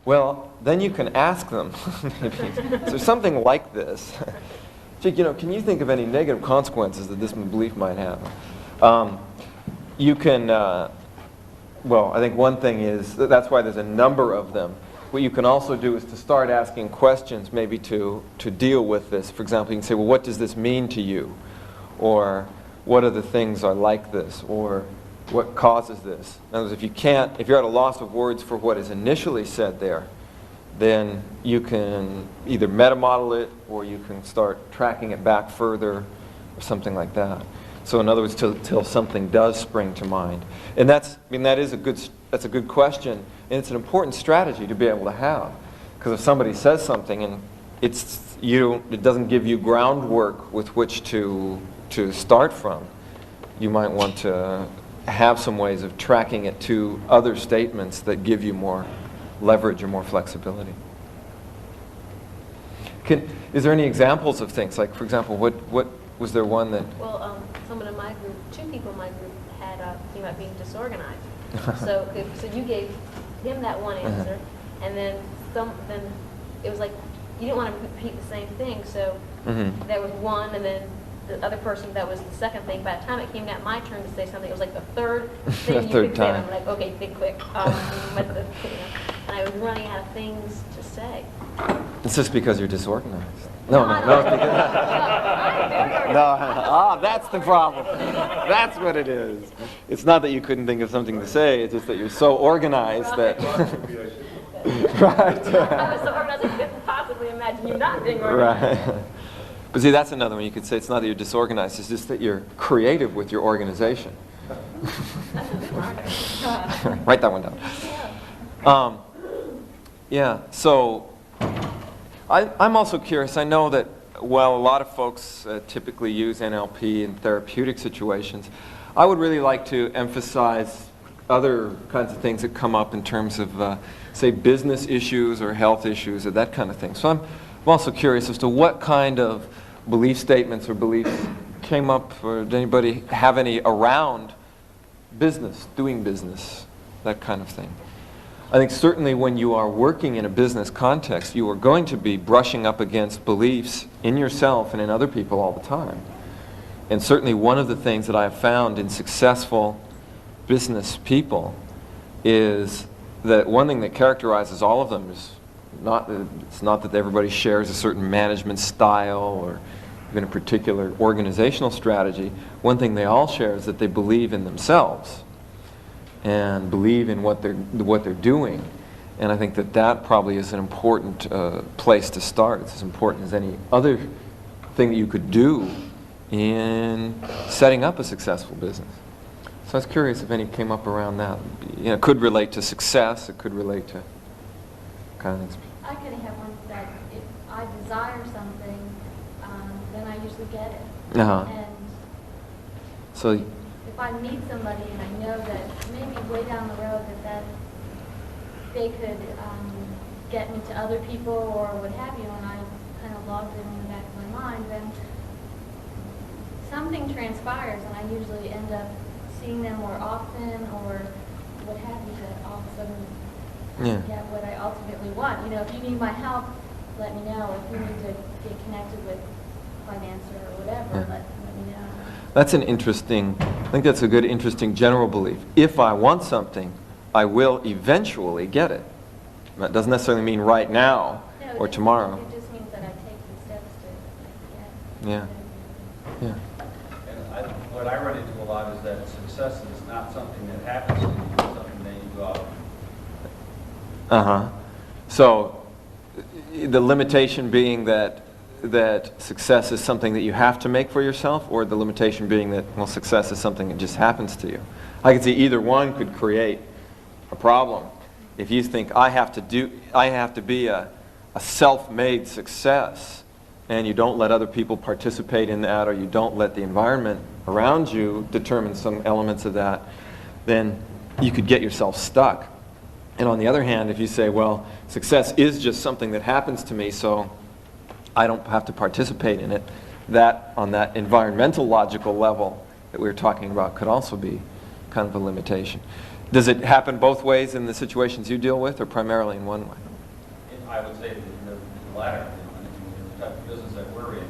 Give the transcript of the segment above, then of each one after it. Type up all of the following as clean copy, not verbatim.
Well, then you can ask them, maybe, is there something like this? Gee, can you think of any negative consequences that this belief might have? You can, well, I think one thing is, that's why there's a number of them. What you can also do is to start asking questions, maybe to deal with this. For example, you can say, well, what does this mean to you? Or, what are the things are like this? Or, what causes this? In other words, if you're at a loss of words for what is initially said there, then you can either meta-model it, or you can start tracking it back further, or something like that. So in other words, till something does spring to mind. And that's a good question, and it's an important strategy to be able to have. Because if somebody says something and it doesn't give you groundwork with which to start from, you might want to have some ways of tracking it to other statements that give you more leverage or more flexibility. Is there any examples of things? Like, for example, what was there one that... Well, someone in my group, 2 people in my group had came about being disorganized. So you gave him that one answer, and then it was like you didn't want to repeat the same thing. So there was one, and then the other person, that was the second thing. By the time it came down my turn to say something, it was like the third thing you could say. And I'm like, okay, think quick. And I was running out of things to say. It's just because you're disorganized. No. That's the problem. That's what it is. It's not that you couldn't think of something to say, it's just that you're so organized that... Right. I was so organized I couldn't possibly imagine you not being organized. Right. But see, that's another one. You could say it's not that you're disorganized, it's just that you're creative with your organization. Write that one down. Yeah, so I'm also curious. I know that, well, a lot of folks typically use NLP in therapeutic situations. I would really like to emphasize other kinds of things that come up in terms of, say, business issues or health issues or that kind of thing. So I'm also curious as to what kind of belief statements or beliefs came up, or did anybody have any around business, doing business, that kind of thing. I think certainly when you are working in a business context, you are going to be brushing up against beliefs in yourself and in other people all the time. And certainly one of the things that I have found in successful business people is that one thing that characterizes all of them is it's not that everybody shares a certain management style or even a particular organizational strategy. One thing they all share is that they believe in themselves and believe in what they're doing. And I think that probably is an important place to start. It's as important as any other thing that you could do in setting up a successful business. So I was curious if any came up around that. It could relate to success. It could relate to kind of things. I kind of have one that if I desire something, then I usually get it. And so if I meet somebody and I know that maybe way down the road that they could get me to other people or what have you, and I kind of logged it in the back of my mind, then something transpires, and I usually end up seeing them more often or what have you, that all of a sudden get what I ultimately want. If you need my help, let me know. If you need to get connected with finance or whatever, let me know. That's an interesting, I think that's a good, interesting general belief. If I want something, I will eventually get it. That doesn't necessarily mean right now or tomorrow. It just means that I take the steps to get it. Yeah. And what I run into a lot is that success is not something that happens to you, it's something that you go out. So the limitation being that success is something that you have to make for yourself, or the limitation being that, well, success is something that just happens to you. I can see either one could create a problem. If you think I have to be a self-made success, and you don't let other people participate in that, or you don't let the environment around you determine some elements of that, then you could get yourself stuck. And on the other hand, if you say, well, success is just something that happens to me, so I don't have to participate in it, that on that environmental logical level that we were talking about could also be kind of a limitation. Does it happen both ways in the situations you deal with, or primarily in one way? I would say the latter. In the type of business that we're in,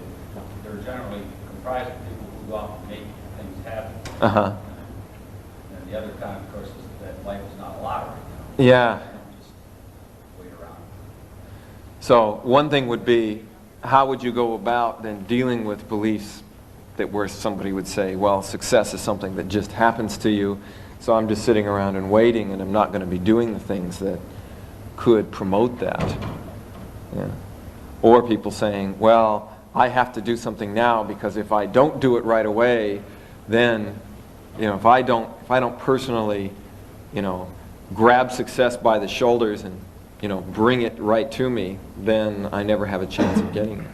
they're generally comprised of people who go out and make things happen. Uh-huh. And the other kind, of course, is that life is not a lottery. Yeah. Just wait around. So one thing would be, how would you go about then dealing with beliefs that where somebody would say, well, success is something that just happens to you, so I'm just sitting around and waiting, and I'm not going to be doing the things that could promote that. Yeah. Or people saying, well, I have to do something now because if I don't do it right away, then, if I don't personally, grab success by the shoulders and, bring it right to me, then I never have a chance of getting it.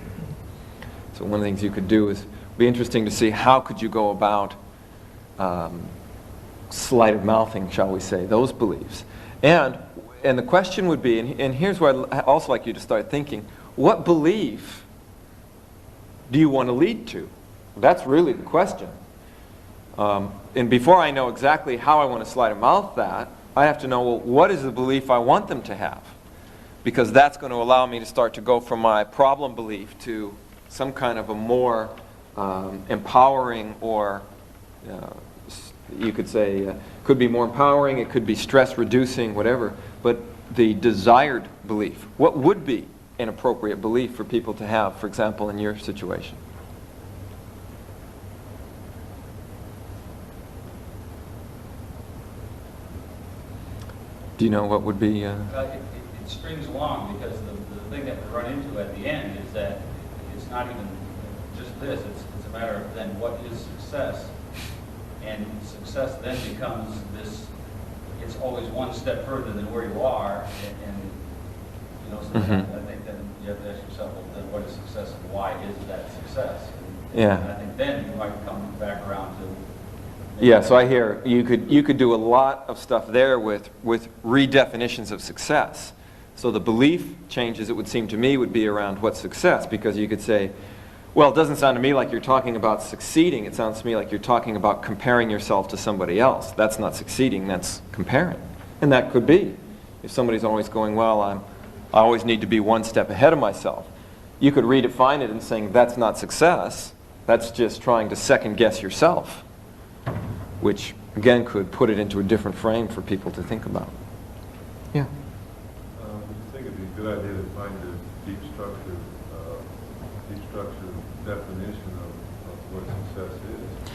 So one of the things you could do is, be interesting to see how could you go about sleight of mouthing, shall we say, those beliefs. And the question would be, and here's where I'd also like you to start thinking, what belief do you want to lead to? That's really the question. And before I know exactly how I want to sleight of mouth that, I have to know, well, what is the belief I want them to have? Because that's going to allow me to start to go from my problem belief to some kind of a more empowering, or you could say, could be more empowering, it could be stress reducing, whatever, but the desired belief. What would be an appropriate belief for people to have, for example, in your situation? Do you know what would be? It strings along, because the thing that we run into at the end is that it's not even just this, it's a matter of then what is success? And success then becomes this, it's always one step further than where you are, so I think then you have to ask yourself, well, then what is success and why is that success? And I think then you might come back around to... Yeah, so I hear you could do a lot of stuff there with redefinitions of success. So the belief changes, it would seem to me, would be around what's success, because you could say, well, it doesn't sound to me like you're talking about succeeding. It sounds to me like you're talking about comparing yourself to somebody else. That's not succeeding, that's comparing. And that could be. If somebody's always going, well, I always need to be one step ahead of myself. You could redefine it in saying that's not success. That's just trying to second guess yourself, which, again, could put it into a different frame for people to think about. Yeah? I think it'd be a good idea to find a deep structure definition of what success is.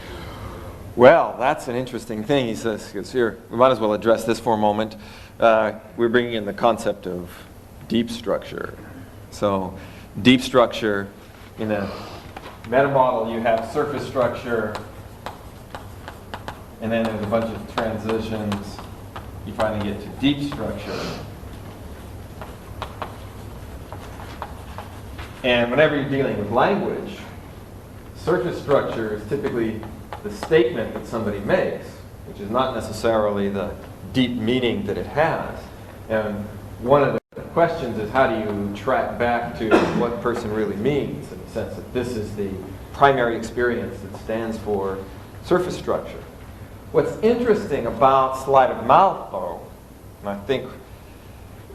Well, that's an interesting thing, he says, because here, we might as well address this for a moment. We're bringing in the concept of deep structure. So, deep structure, in a meta model, you have surface structure, and then there's a bunch of transitions. You finally get to deep structure. And whenever you're dealing with language, surface structure is typically the statement that somebody makes, which is not necessarily the deep meaning that it has. And one of the questions is, how do you track back to what the person really means, in the sense that this is the primary experience that stands for surface structure. What's interesting about sleight of mouth, though, and I think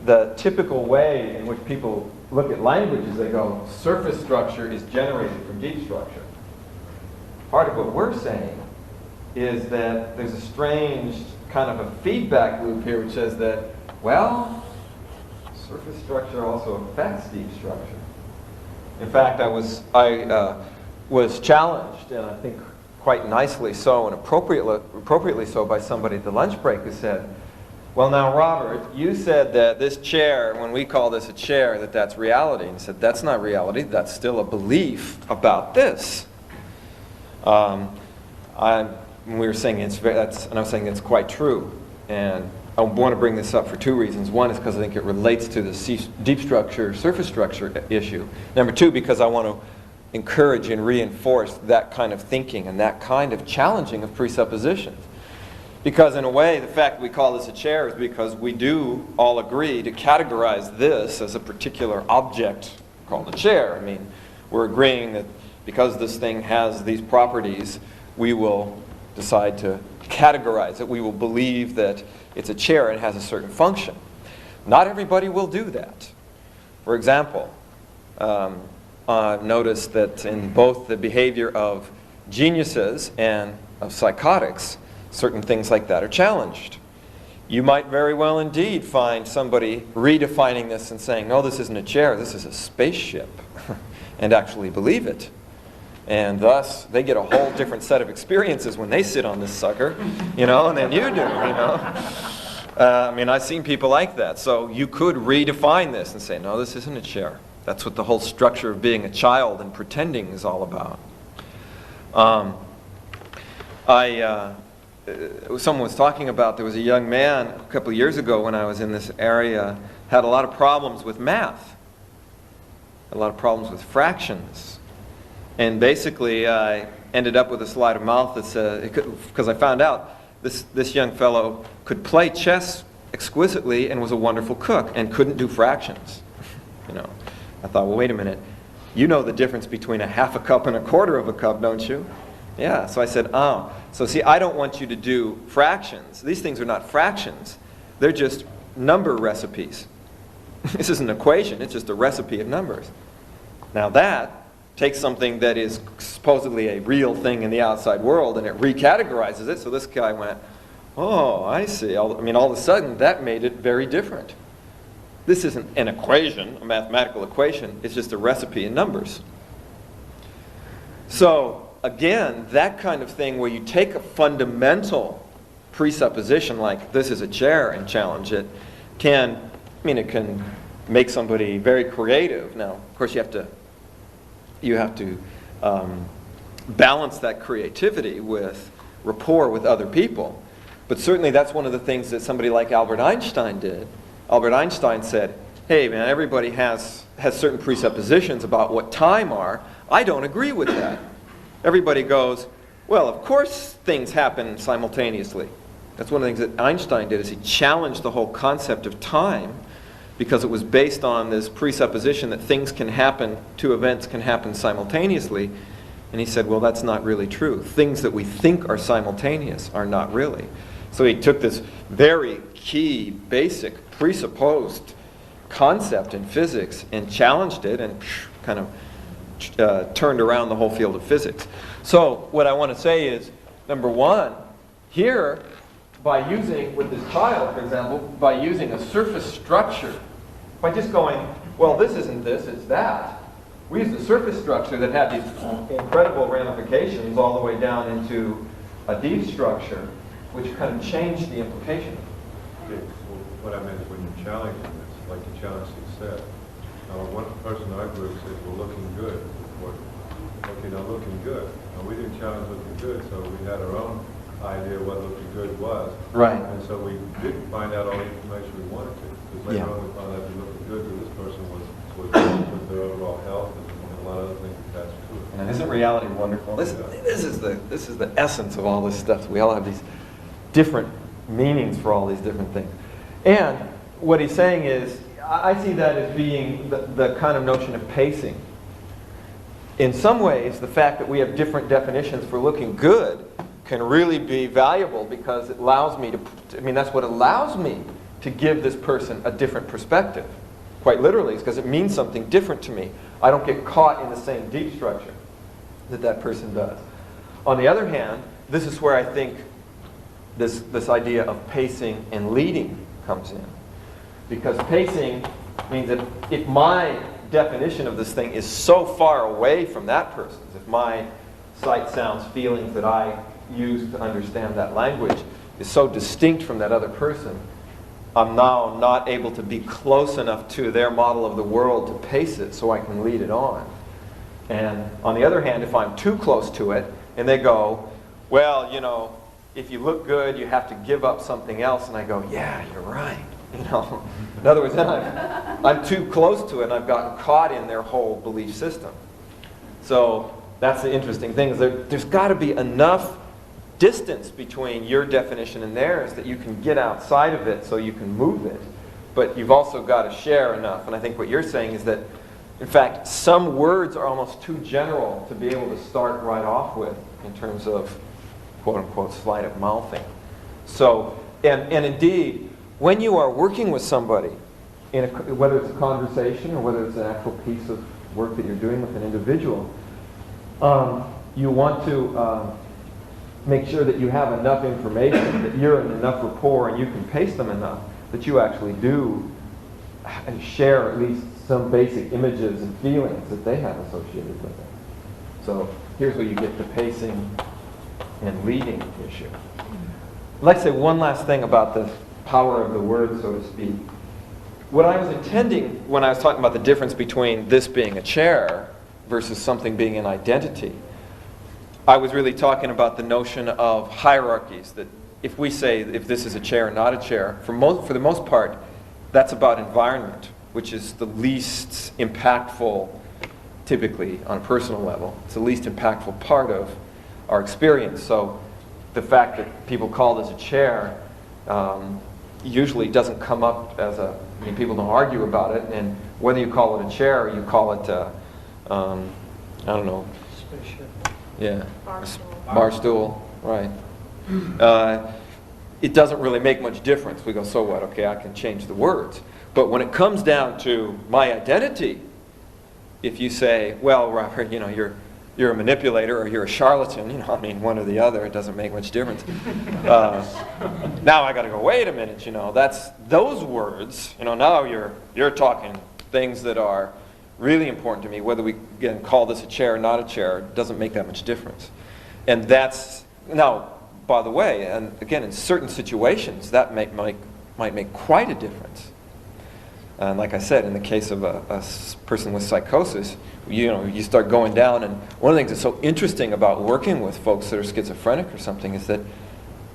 the typical way in which people look at language is they go, surface structure is generated from deep structure. Part of what we're saying is that there's a strange kind of a feedback loop here which says that, well, surface structure also affects deep structure. In fact, I was challenged, and I think quite nicely so and appropriately so, by somebody at the lunch break who said, well, now, Robert, you said that this chair, when we call this a chair, that's reality. And he said, that's not reality. That's still a belief about this. We were saying and I was saying it's quite true. And I want to bring this up for two reasons. One is because I think it relates to the deep structure, surface structure issue. Number two, because I want to encourage and reinforce that kind of thinking and that kind of challenging of presuppositions. Because in a way, the fact that we call this a chair is because we do all agree to categorize this as a particular object called a chair. I mean, we're agreeing that because this thing has these properties, we will decide to categorize it. We will believe that it's a chair and has a certain function. Not everybody will do that. For example, I've noticed that in both the behavior of geniuses and of psychotics, certain things like that are challenged. You might very well indeed find somebody redefining this and saying, no, this isn't a chair, this is a spaceship, and actually believe it. And thus, they get a whole different set of experiences when they sit on this sucker, you know, and then you do, you know. I mean, I've seen people like that. So you could redefine this and say, no, this isn't a chair. That's what the whole structure of being a child and pretending is all about. Someone was talking about, there was a young man a couple of years ago when I was in this area, had a lot of problems with math, a lot of problems with fractions. And basically, I ended up with a sleight of mouth that said, because I found out this young fellow could play chess exquisitely and was a wonderful cook and couldn't do fractions. You know, I thought, well, wait a minute. You know the difference between a half a cup and a quarter of a cup, don't you? Yeah, so I said, oh. So see, I don't want you to do fractions. These things are not fractions. They're just number recipes. This is an equation. It's just a recipe of numbers. Now that takes something that is supposedly a real thing in the outside world and it recategorizes it. So this guy went, oh, I see. I mean, all of a sudden, that made it very different. This isn't an equation, a mathematical equation. It's just a recipe in numbers. So, again, that kind of thing where you take a fundamental presupposition like this is a chair and challenge it it can make somebody very creative. Now, of course, you have to balance that creativity with rapport with other people. But certainly that's one of the things that somebody like Albert Einstein did. Albert Einstein said, hey man, everybody has certain presuppositions about what time are. I don't agree with that. Everybody goes, well, of course things happen simultaneously. That's one of the things that Einstein did, is he challenged the whole concept of time because it was based on this presupposition that things can happen, two events can happen simultaneously. And he said, well, that's not really true. Things that we think are simultaneous are not really. So he took this very key, basic, presupposed concept in physics and challenged it and kind of turned around the whole field of physics. So what I want to say is, number one, here, by using, with this child, for example, by using a surface structure, by just going, well, this isn't this, it's that. We used a surface structure that had these incredible ramifications all the way down into a deep structure, which kind of changed the implication. Okay, well, what I meant is when you're challenging this, like you challenge success. One person in our group said, well, looking good. Okay, now looking good. Now we didn't challenge looking good, so we had our own idea of what looking good was. Right. And so we didn't find out all the information we wanted to. Because later on we found out that looking good to this person was with their overall health and a lot of other things attached to it. And isn't reality wonderful? This is the essence of all this stuff. We all have these different meanings for all these different things. And what he's saying is, I see that as being the kind of notion of pacing. In some ways, the fact that we have different definitions for looking good can really be valuable because it allows me that's what allows me to give this person a different perspective. Quite literally, because it means something different to me. I don't get caught in the same deep structure that person does. On the other hand, this is where I think this idea of pacing and leading comes in. Because pacing means that if my definition of this thing is so far away from that person's, if my sight, sounds, feelings that I use to understand that language is so distinct from that other person, I'm now not able to be close enough to their model of the world to pace it so I can lead it on. And on the other hand, if I'm too close to it, and they go, well, you know, if you look good, you have to give up something else, and I go, yeah, you're right. You know, in other words, then I'm too close to it, and I've gotten caught in their whole belief system. So that's the interesting thing, is there's got to be enough distance between your definition and theirs that you can get outside of it so you can move it. But you've also got to share enough. And I think what you're saying is that, in fact, some words are almost too general to be able to start right off with in terms of quote-unquote sleight of mouthing. So, and indeed, when you are working with somebody whether it's a conversation or whether it's an actual piece of work that you're doing with an individual, you want to make sure that you have enough information, that you're in enough rapport and you can pace them enough that you actually do and share at least some basic images and feelings that they have associated with it. So here's where you get the pacing and leading issue. I'd like to say one last thing about the power of the word, so to speak. What I was intending when I was talking about the difference between this being a chair versus something being an identity, I was really talking about the notion of hierarchies, that if we say if this is a chair or not a chair, for the most part, that's about environment, which is the least impactful, typically on a personal level. It's the least impactful part of our experience. So the fact that people call this a chair usually doesn't come up as a, I mean, people don't argue about it, and whether you call it a chair or you call it, I don't know. Yeah. Bar stool, right. It doesn't really make much difference. We go, so what? Okay, I can change the words. But when it comes down to my identity, if you say, well, Robert, you're a manipulator or you're a charlatan, I mean, one or the other, it doesn't make much difference. Now I got to go, wait a minute, that's those words, now you're talking things that are really important to me. Whether we again call this a chair or not a chair doesn't make that much difference. And that's, now, by the way, and again, in certain situations, that might make quite a difference. And like I said, in the case of a person with psychosis, you start going down, and one of the things that's so interesting about working with folks that are schizophrenic or something is that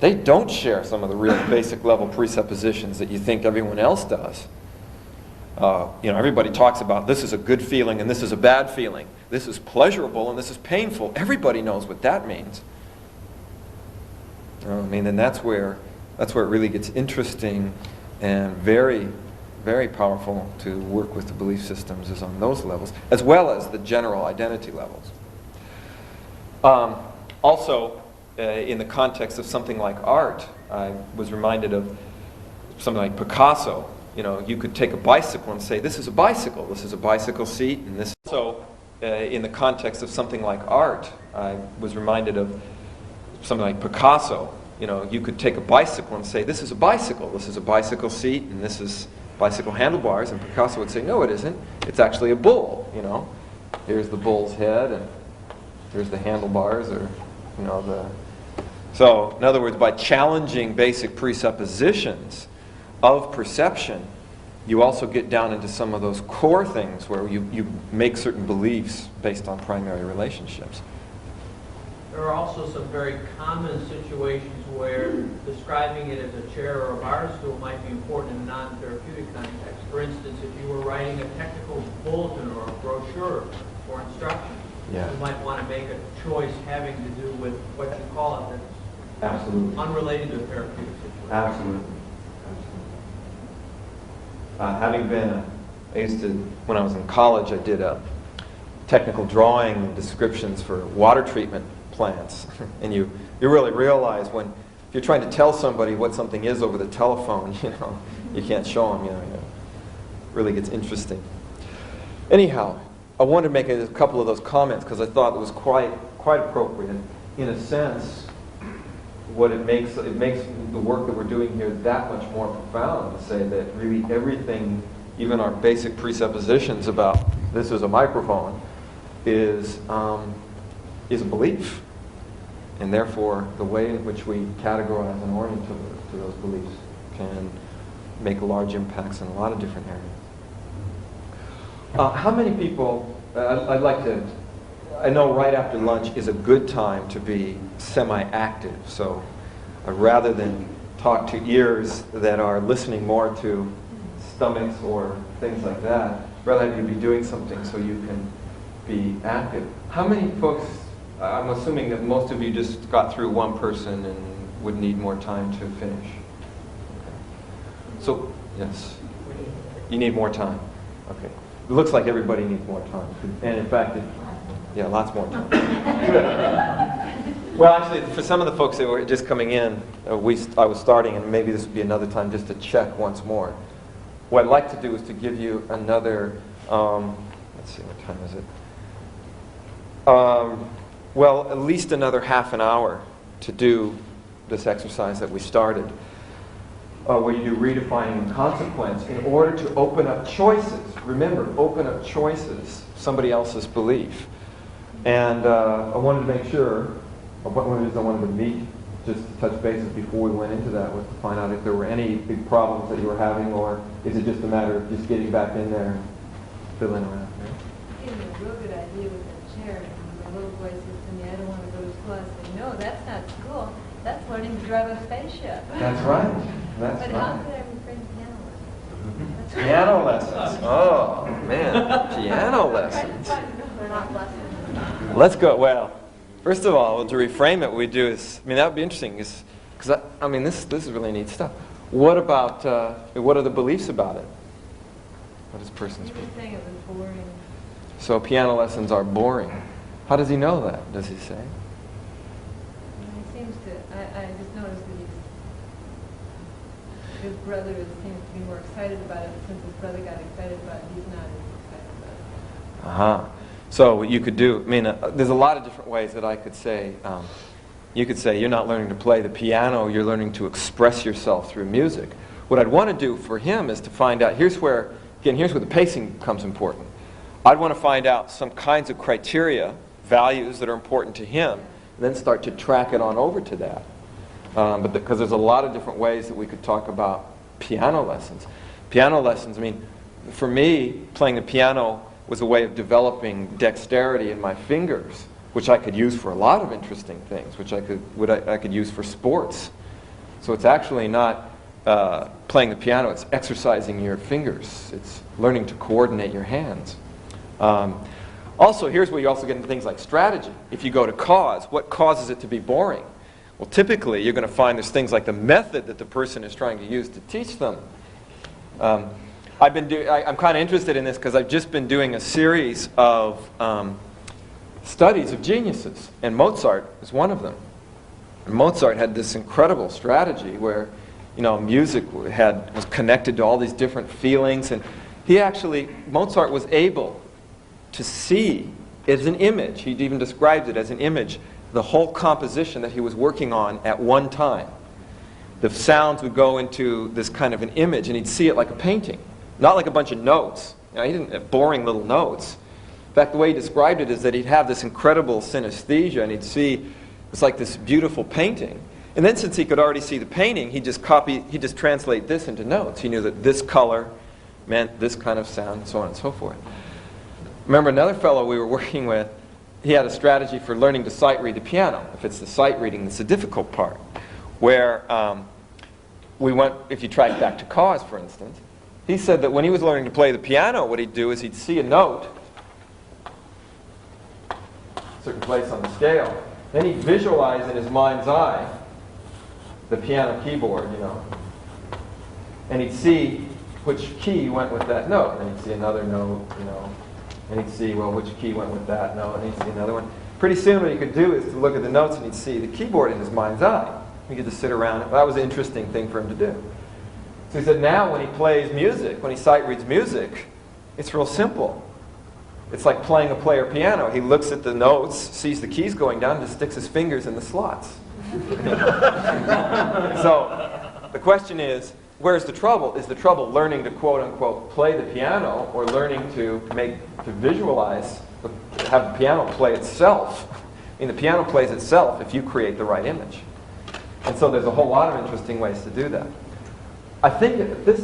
they don't share some of the real basic level presuppositions that you think everyone else does. Everybody talks about this is a good feeling and this is a bad feeling. This is pleasurable and this is painful. Everybody knows what that means. And that's where it really gets interesting and very, very powerful to work with the belief systems is on those levels, as well as the general identity levels. Also, in the context of something like art, I was reminded of something like Picasso. You could take a bicycle and say, this is a bicycle seat, and this. So, in the context of something like art, I was reminded of something like Picasso. You could take a bicycle and say, this is a bicycle seat, and this is bicycle handlebars, and Picasso would say, no, it isn't. It's actually a bull, Here's the bull's head, and here's the handlebars, or, So, in other words, by challenging basic presuppositions of perception, you also get down into some of those core things where you make certain beliefs based on primary relationships. There are also some very common situations where describing it as a chair or a bar stool might be important in a non-therapeutic context. For instance, if you were writing a technical bulletin or a brochure for instruction, you might want to make a choice having to do with what you call it that's absolutely unrelated to a therapeutic situation. Absolutely. When I was in college, I did a technical drawing and descriptions for water treatment plants. And you really realize if you're trying to tell somebody what something is over the telephone, you can't show them, it really gets interesting. Anyhow, I wanted to make a couple of those comments because I thought it was quite appropriate. In a sense, it makes the work that we're doing here that much more profound to say that really everything, even our basic presuppositions about this is a microphone, is a belief. And therefore, the way in which we categorize and orient to those beliefs can make large impacts in a lot of different areas. How many people, I know right after lunch is a good time to be semi-active, so rather than talk to ears that are listening more to stomachs or things like that, rather have you be doing something so you can be active. How many folks, I'm assuming that most of you just got through one person and would need more time to finish. Okay. So, yes, you need more time. Okay. It looks like everybody needs more time. And in fact, lots more time. Well, actually, for some of the folks that were just coming in, I was starting, and maybe this would be another time just to check once more. what I'd like to do is to give you another, let's see, what time is it? Well, at least another half an hour to do this exercise that we started, where you do redefining and consequence in order to open up choices. Remember, open up choices, somebody else's belief. And I wanted to make sure, one of the reasons I wanted to meet, just to touch bases before we went into that, was to find out if there were any big problems that you were having, or is it just a matter of just getting back in there and fiddling around? Gave me a real good idea with that chair. And my little boy says to me, I don't want to go to school. I said, no, that's not school. That's learning to drive a spaceship. That's right. That's But right. how could I befriend piano lessons? Piano lessons. Oh, man. Piano lessons. They're not lessons. Let's go. Well, first of all, to reframe it, what we do is, I mean, that would be interesting, because I mean, this is really neat stuff. What about, what are the beliefs about it? What is person's He was saying it was boring. So piano lessons are boring. How does he know that? Does he say? He seems to, I just noticed that his brother seems to be more excited about it. Since his brother got excited about it, he's not as excited about it. Uh-huh. So what you could do, I mean, there's a lot of different ways that I could say, you could say you're not learning to play the piano, you're learning to express yourself through music. What I'd want to do for him is to find out, here's where the pacing becomes important. I'd want to find out some kinds of criteria, values that are important to him, and then start to track it on over to that. Because there's a lot of different ways that we could talk about piano lessons. Piano lessons, I mean, for me, playing the piano was a way of developing dexterity in my fingers, which I could use for a lot of interesting things, which I could use for sports. So it's actually not playing the piano, it's exercising your fingers. It's learning to coordinate your hands. Also, here's where you also get into things like strategy. If you go to cause, what causes it to be boring? Well, typically, you're going to find there's things like the method that the person is trying to use to teach them. I'm kind of interested in this because I've just been doing a series of studies of geniuses, and Mozart is one of them. And Mozart had this incredible strategy where, music was connected to all these different feelings, and Mozart was able to see as an image, he even described it as an image, the whole composition that he was working on at one time. The sounds would go into this kind of an image, and he'd see it like a painting, not like a bunch of notes. He didn't have boring little notes. In fact, the way he described it is that he'd have this incredible synesthesia, and he'd see it's like this beautiful painting. And then since he could already see the painting, he'd just translate this into notes. He knew that this color meant this kind of sound, and so on and so forth. Remember another fellow we were working with, he had a strategy for learning to sight read the piano. If it's the sight reading that's the difficult part. Where if you track back to cause, for instance, he said that when he was learning to play the piano, what he'd do is he'd see a note, a certain place on the scale, then he'd visualize in his mind's eye the piano keyboard, and he'd see which key went with that note, and he'd see another note, and he'd see, well, which key went with that note, and he'd see another one. Pretty soon what he could do is to look at the notes and he'd see the keyboard in his mind's eye. He could just sit around it. That was an interesting thing for him to do. So he said now when he plays music, when he sight reads music, it's real simple. It's like playing a player piano. He looks at the notes, sees the keys going down, and just sticks his fingers in the slots. So the question is, where's the trouble? Is the trouble learning to quote-unquote play the piano, or learning to visualize, have the piano play itself? I mean, the piano plays itself if you create the right image. And so there's a whole lot of interesting ways to do that. I think at this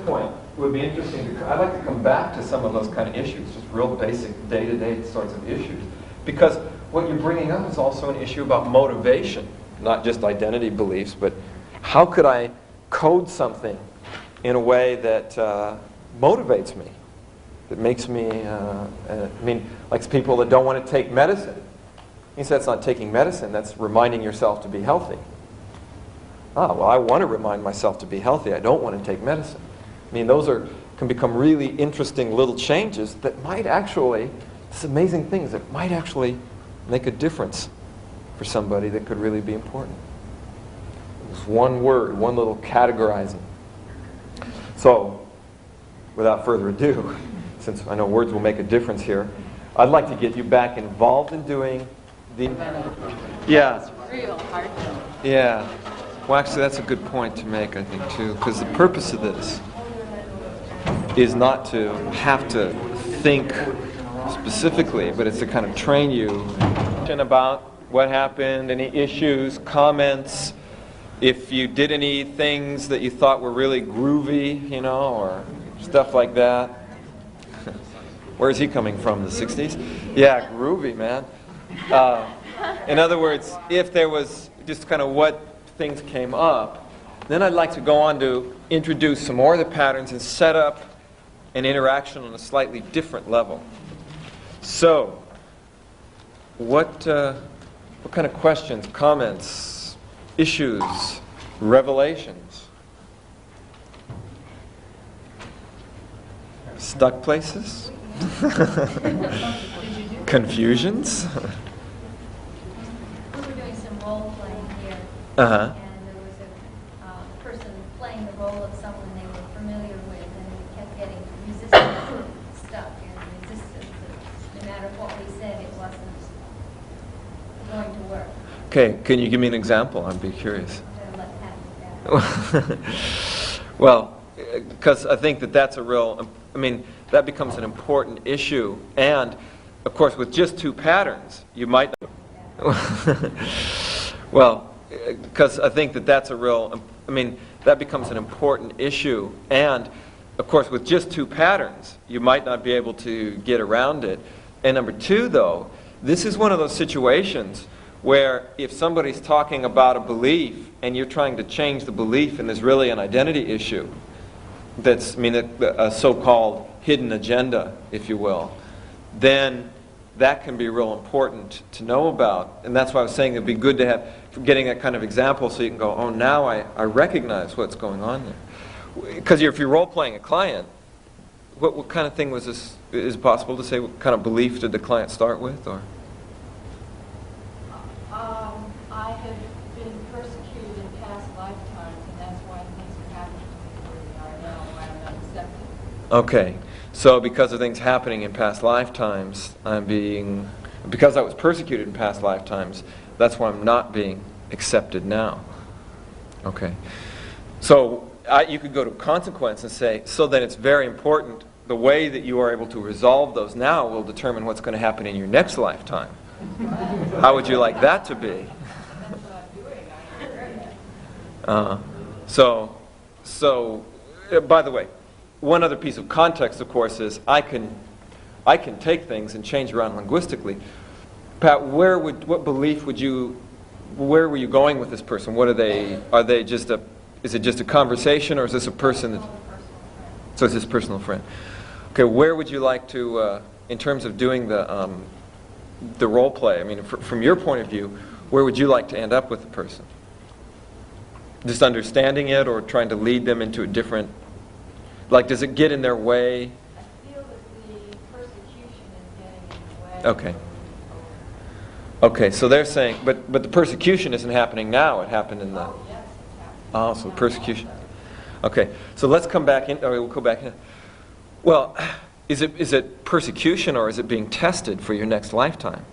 point, it would be interesting I'd like to come back to some of those kind of issues, just real basic day-to-day sorts of issues. Because what you're bringing up is also an issue about motivation, not just identity beliefs, but how could I code something in a way that motivates me, that makes me, like people that don't want to take medicine. He said that's not taking medicine, that's reminding yourself to be healthy. Well, I want to remind myself to be healthy. I don't want to take medicine. I mean, those can become really interesting little changes that might actually, it's amazing things that might actually make a difference for somebody that could really be important. It's one word, one little categorizing. So, without further ado, since I know words will make a difference here, I'd like to get you back involved in doing the... Yeah. Real hard. Yeah. Well, actually, that's a good point to make, I think, too, because the purpose of this is not to have to think specifically, but it's to kind of train you about what happened, any issues, comments, if you did any things that you thought were really groovy, you know, or stuff like that. Where is he coming from, the 60s? Yeah, groovy, man. In other words, if there was just kind of what things came up, then I'd like to go on to introduce some more of the patterns and set up an interaction on a slightly different level. So, what kind of questions, comments, issues, revelations? Stuck places? Confusions? We were doing some role playing here. Uh-huh. And there was a person playing the role of someone they were familiar with, and we kept getting resistance stuck and resistance. No matter what we said, it wasn't going to work. Okay, can you give me an example? I'd be curious. Better let Pat do that. Well, because I think that that's a real, I mean, that becomes an important issue. And, of course, with just two patterns, you might not. Well, because I think that that's a real, I mean, that becomes an important issue. And, of course, with just two patterns, you might not be able to get around it. And number two, though, this is one of those situations where if somebody's talking about a belief and you're trying to change the belief and there's really an identity issue, that's, I mean, a so-called hidden agenda, if you will, then that can be real important to know about. And that's why I was saying it'd be good to have, getting that kind of example so you can go, oh, now I recognize what's going on there. Because if you're role-playing a client, what kind of thing was this? Is it possible to say what kind of belief did the client start with? Or? I have been persecuted in past lifetimes, and that's why things are happening to me where they are now, why I'm not accepted. Okay, so because of things happening in past lifetimes, because I was persecuted in past lifetimes, that's why I'm not being accepted now. Okay, so you could go to consequence and say, so then it's very important, the way that you are able to resolve those now will determine what's going to happen in your next lifetime. How would you like that to be? So, by the way, one other piece of context, of course, is I can take things and change around linguistically. Pat, where were you going with this person? Are they just is it just a conversation, or is this a person so it's this personal friend? Okay, where would you like to, in terms of doing the role play, I mean, from your point of view, where would you like to end up with the person? Just understanding it, or trying to lead them into a different, like, does it get in their way? I feel that the persecution is getting in the way. Okay. Okay, so they're saying, but the persecution isn't happening now, it happened in the... Oh, yes, it's happening. Oh, so persecution. Okay, so let's come back in, or we'll go back in. Well, is it persecution, or is it being tested for your next lifetime?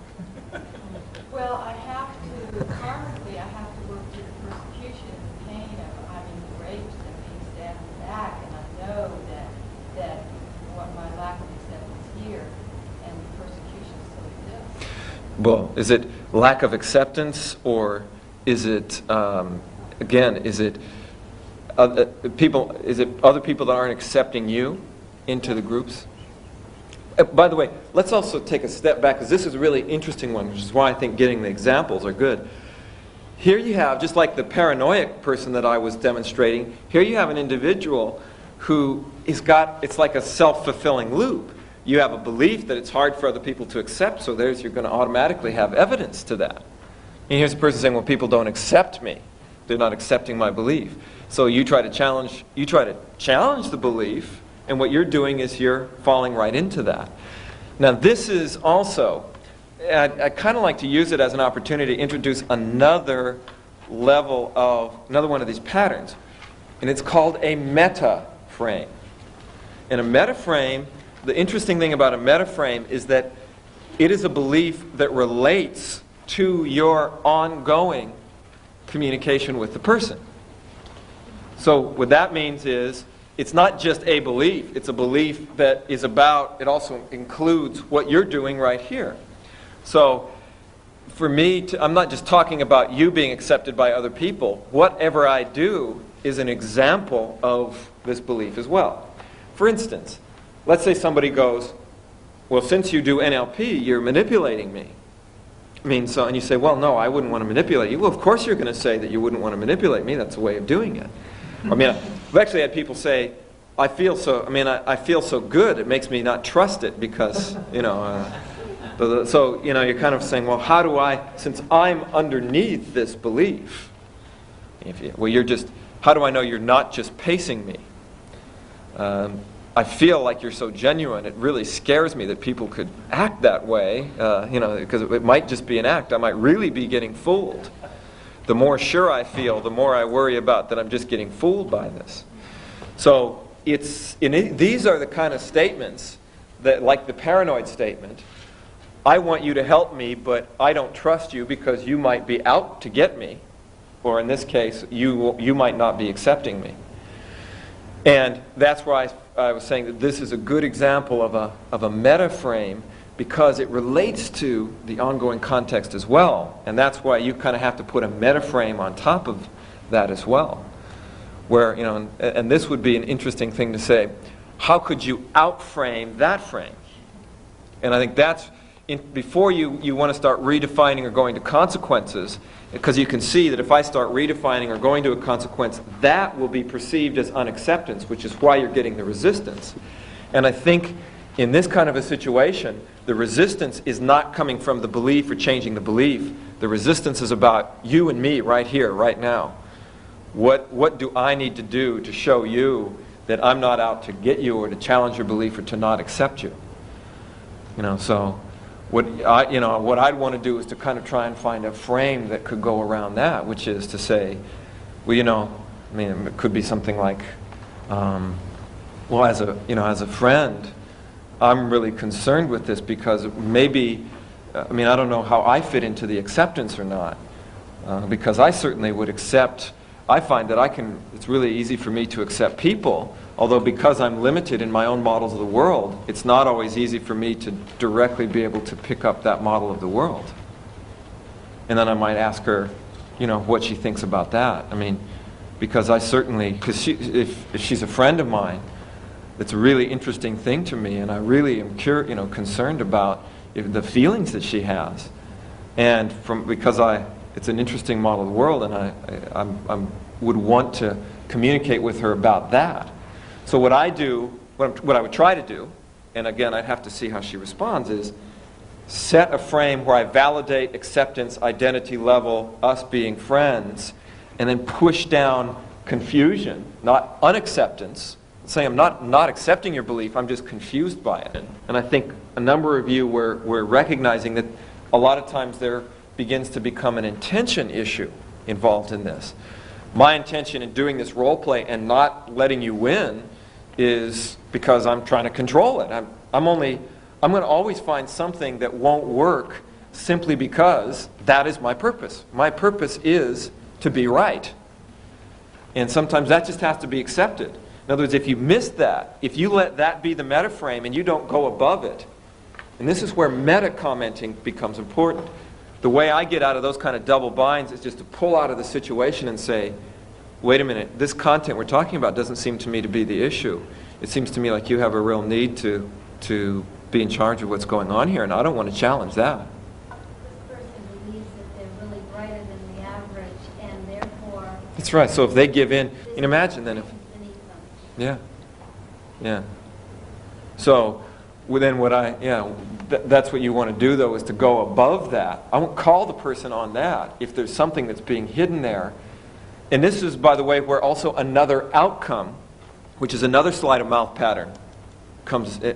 Well, I have to, karmically, I have to work through the persecution and the pain of having raped and being stabbed in the back, and I know that what my lack of acceptance here and the persecution still exists. Well, is it lack of acceptance, or is it, again, is it other people that aren't accepting you into the groups? By the way, let's also take a step back, because this is a really interesting one, which is why I think getting the examples are good. Here you have, just like the paranoid person that I was demonstrating, here you have an individual who is it's like a self-fulfilling loop. You have a belief that it's hard for other people to accept, so you're going to automatically have evidence to that. And here's a person saying, well, people don't accept me. They're not accepting my belief. So you try to challenge the belief, and what you're doing is you're falling right into that. Now this is also, I kind of like to use it as an opportunity to introduce another one of these patterns. And it's called a meta frame. And a metaframe, the interesting thing about a metaframe is that it is a belief that relates to your ongoing communication with the person. So what that means is, it's not just a belief, it's a belief that is about, it also includes what you're doing right here. So for me, I'm not just talking about you being accepted by other people. Whatever I do is an example of this belief as well. For instance, let's say somebody goes, well, since you do NLP, you're manipulating me. I mean, so, and you say, well, no, I wouldn't want to manipulate you. Well, of course you're going to say that you wouldn't want to manipulate me. That's a way of doing it. I mean, I've actually had people say, I feel so good, it makes me not trust it because, so, you're kind of saying, well, how do I, since I'm underneath this belief, how do I know you're not just pacing me? I feel like you're so genuine, it really scares me that people could act that way, because it might just be an act. I might really be getting fooled. The more sure I feel, the more I worry about that I'm just getting fooled by this. So these are the kind of statements that, like the paranoid statement, I want you to help me, but I don't trust you because you might be out to get me, or in this case, you might not be accepting me. And that's why I was saying that this is a good example of a metaframe, because it relates to the ongoing context as well. And that's why you kind of have to put a metaframe on top of that as well. Where, and this would be an interesting thing to say, how could you outframe that frame? And I think that's, before you want to start redefining or going to consequences, because you can see that if I start redefining or going to a consequence, that will be perceived as unacceptance, which is why you're getting the resistance. And I think in this kind of a situation, the resistance is not coming from the belief or changing the belief. The resistance is about you and me right here, right now. What do I need to do to show you that I'm not out to get you or to challenge your belief or to not accept you? So what I'd want to do is to kind of try and find a frame that could go around that, which is to say, well, it could be something like, as a friend, I'm really concerned with this because maybe, I don't know how I fit into the acceptance or not, because I certainly would accept. I find that it's really easy for me to accept people, although because I'm limited in my own models of the world, it's not always easy for me to directly be able to pick up that model of the world. And then I might ask her, what she thinks about that. Because if she's a friend of mine, it's a really interesting thing to me, and I really am concerned about the feelings that she has. And because it's an interesting model of the world, and I would want to communicate with her about that. So what I would try to do, and again I'd have to see how she responds, is set a frame where I validate acceptance, identity level, us being friends, and then push down confusion, not unacceptance. Say I'm not accepting your belief, I'm just confused by it. And I think a number of you were recognizing that a lot of times there begins to become an intention issue involved in this. My intention in doing this role play and not letting you win is because I'm trying to control it. I'm going to always find something that won't work simply because that is my purpose. My purpose is to be right. And sometimes that just has to be accepted. In other words, if you miss that, if you let that be the metaframe and you don't go above it, and this is where meta-commenting becomes important. The way I get out of those kind of double binds is just to pull out of the situation and say, wait a minute, this content we're talking about doesn't seem to me to be the issue. It seems to me like you have a real need to be in charge of what's going on here, and I don't want to challenge that. This person believes that they're really brighter than the average, and therefore... That's right. So if they give in, and imagine then if... Yeah. So then that's what you want to do, though, is to go above that. I won't call the person on that if there's something that's being hidden there. And this is, by the way, where also another outcome, which is another sleight of mouth pattern,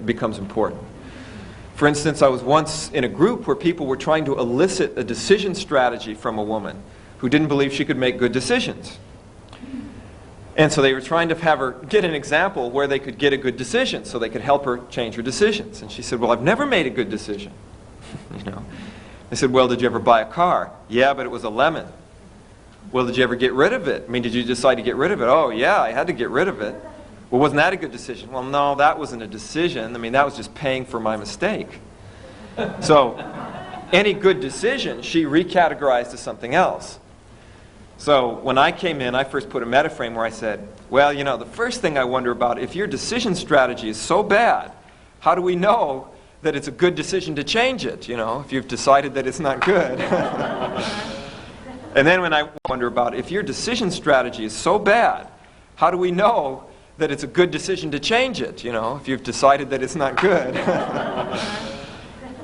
becomes important. For instance, I was once in a group where people were trying to elicit a decision strategy from a woman who didn't believe she could make good decisions. And so they were trying to have her get an example where they could get a good decision, so they could help her change her decisions. And she said, well, I've never made a good decision. You know. They said, well, did you ever buy a car? Yeah, but it was a lemon. Well, did you ever get rid of it? I mean, did you decide to get rid of it? Oh, yeah, I had to get rid of it. Well, wasn't that a good decision? Well, no, that wasn't a decision. I mean, that was just paying for my mistake. So, any good decision, she recategorized to something else. So, when I came in, I first put a metaframe where I said, well, you know, the first thing I wonder about, if your decision strategy is so bad, how do we know that it's a good decision to change it, you know, if you've decided that it's not good? And then when I wonder about, if your decision strategy is so bad, how do we know that it's a good decision to change it, you know, if you've decided that it's not good?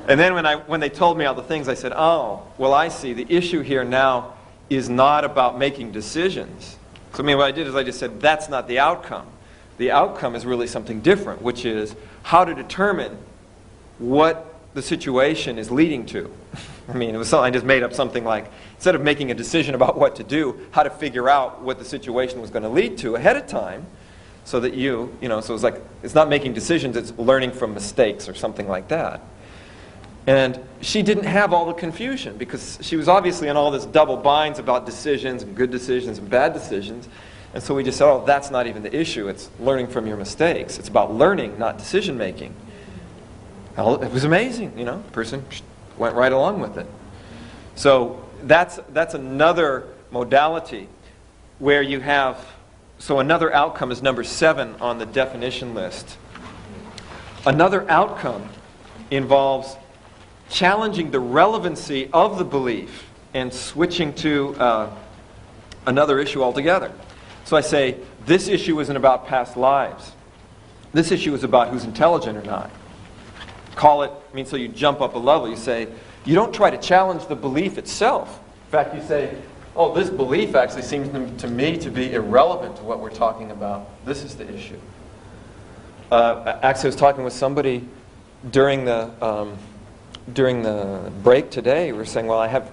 And then when they told me all the things, I said, oh, well, I see. The issue here now is not about making decisions. So I mean, what I did is I just said, that's not the outcome. The outcome is really something different, which is how to determine what the situation is leading to. I mean, I just made up something like, instead of making a decision about what to do, how to figure out what the situation was going to lead to ahead of time, so that you know, so it's like, it's not making decisions, it's learning from mistakes or something like that. And she didn't have all the confusion, because she was obviously in all this double binds about decisions and good decisions and bad decisions. And so we just said, oh, that's not even the issue, it's learning from your mistakes. It's about learning, not decision making. Well, it was amazing, you know, the person went right along with it. So that's another modality where you have, so another outcome is number 7 on the definition list. Another outcome involves challenging the relevancy of the belief and switching to another issue altogether. So I say, this issue isn't about past lives. This issue is about who's intelligent or not. Call it, I mean, so you jump up a level. You say, you don't try to challenge the belief itself. In fact, you say, oh, this belief actually seems to me to be irrelevant to what we're talking about. This is the issue. Actually, I was talking with somebody during the break today. We were saying, well, I have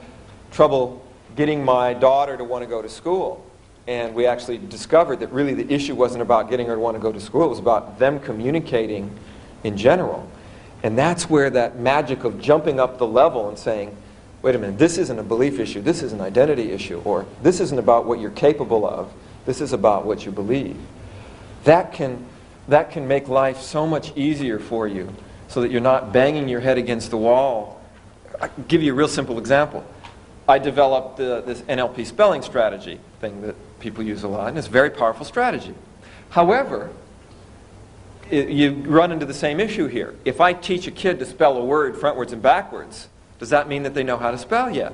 trouble getting my daughter to want to go to school. And we actually discovered that really the issue wasn't about getting her to want to go to school. It was about them communicating in general. And that's where that magic of jumping up the level and saying, wait a minute, this isn't a belief issue, this is an identity issue, or this isn't about what you're capable of, this is about what you believe. That can make life so much easier for you, so that you're not banging your head against the wall. I'll give you a real simple example. I developed this NLP spelling strategy thing that people use a lot, and it's a very powerful strategy. However, you run into the same issue here. If I teach a kid to spell a word frontwards and backwards, does that mean that they know how to spell yet?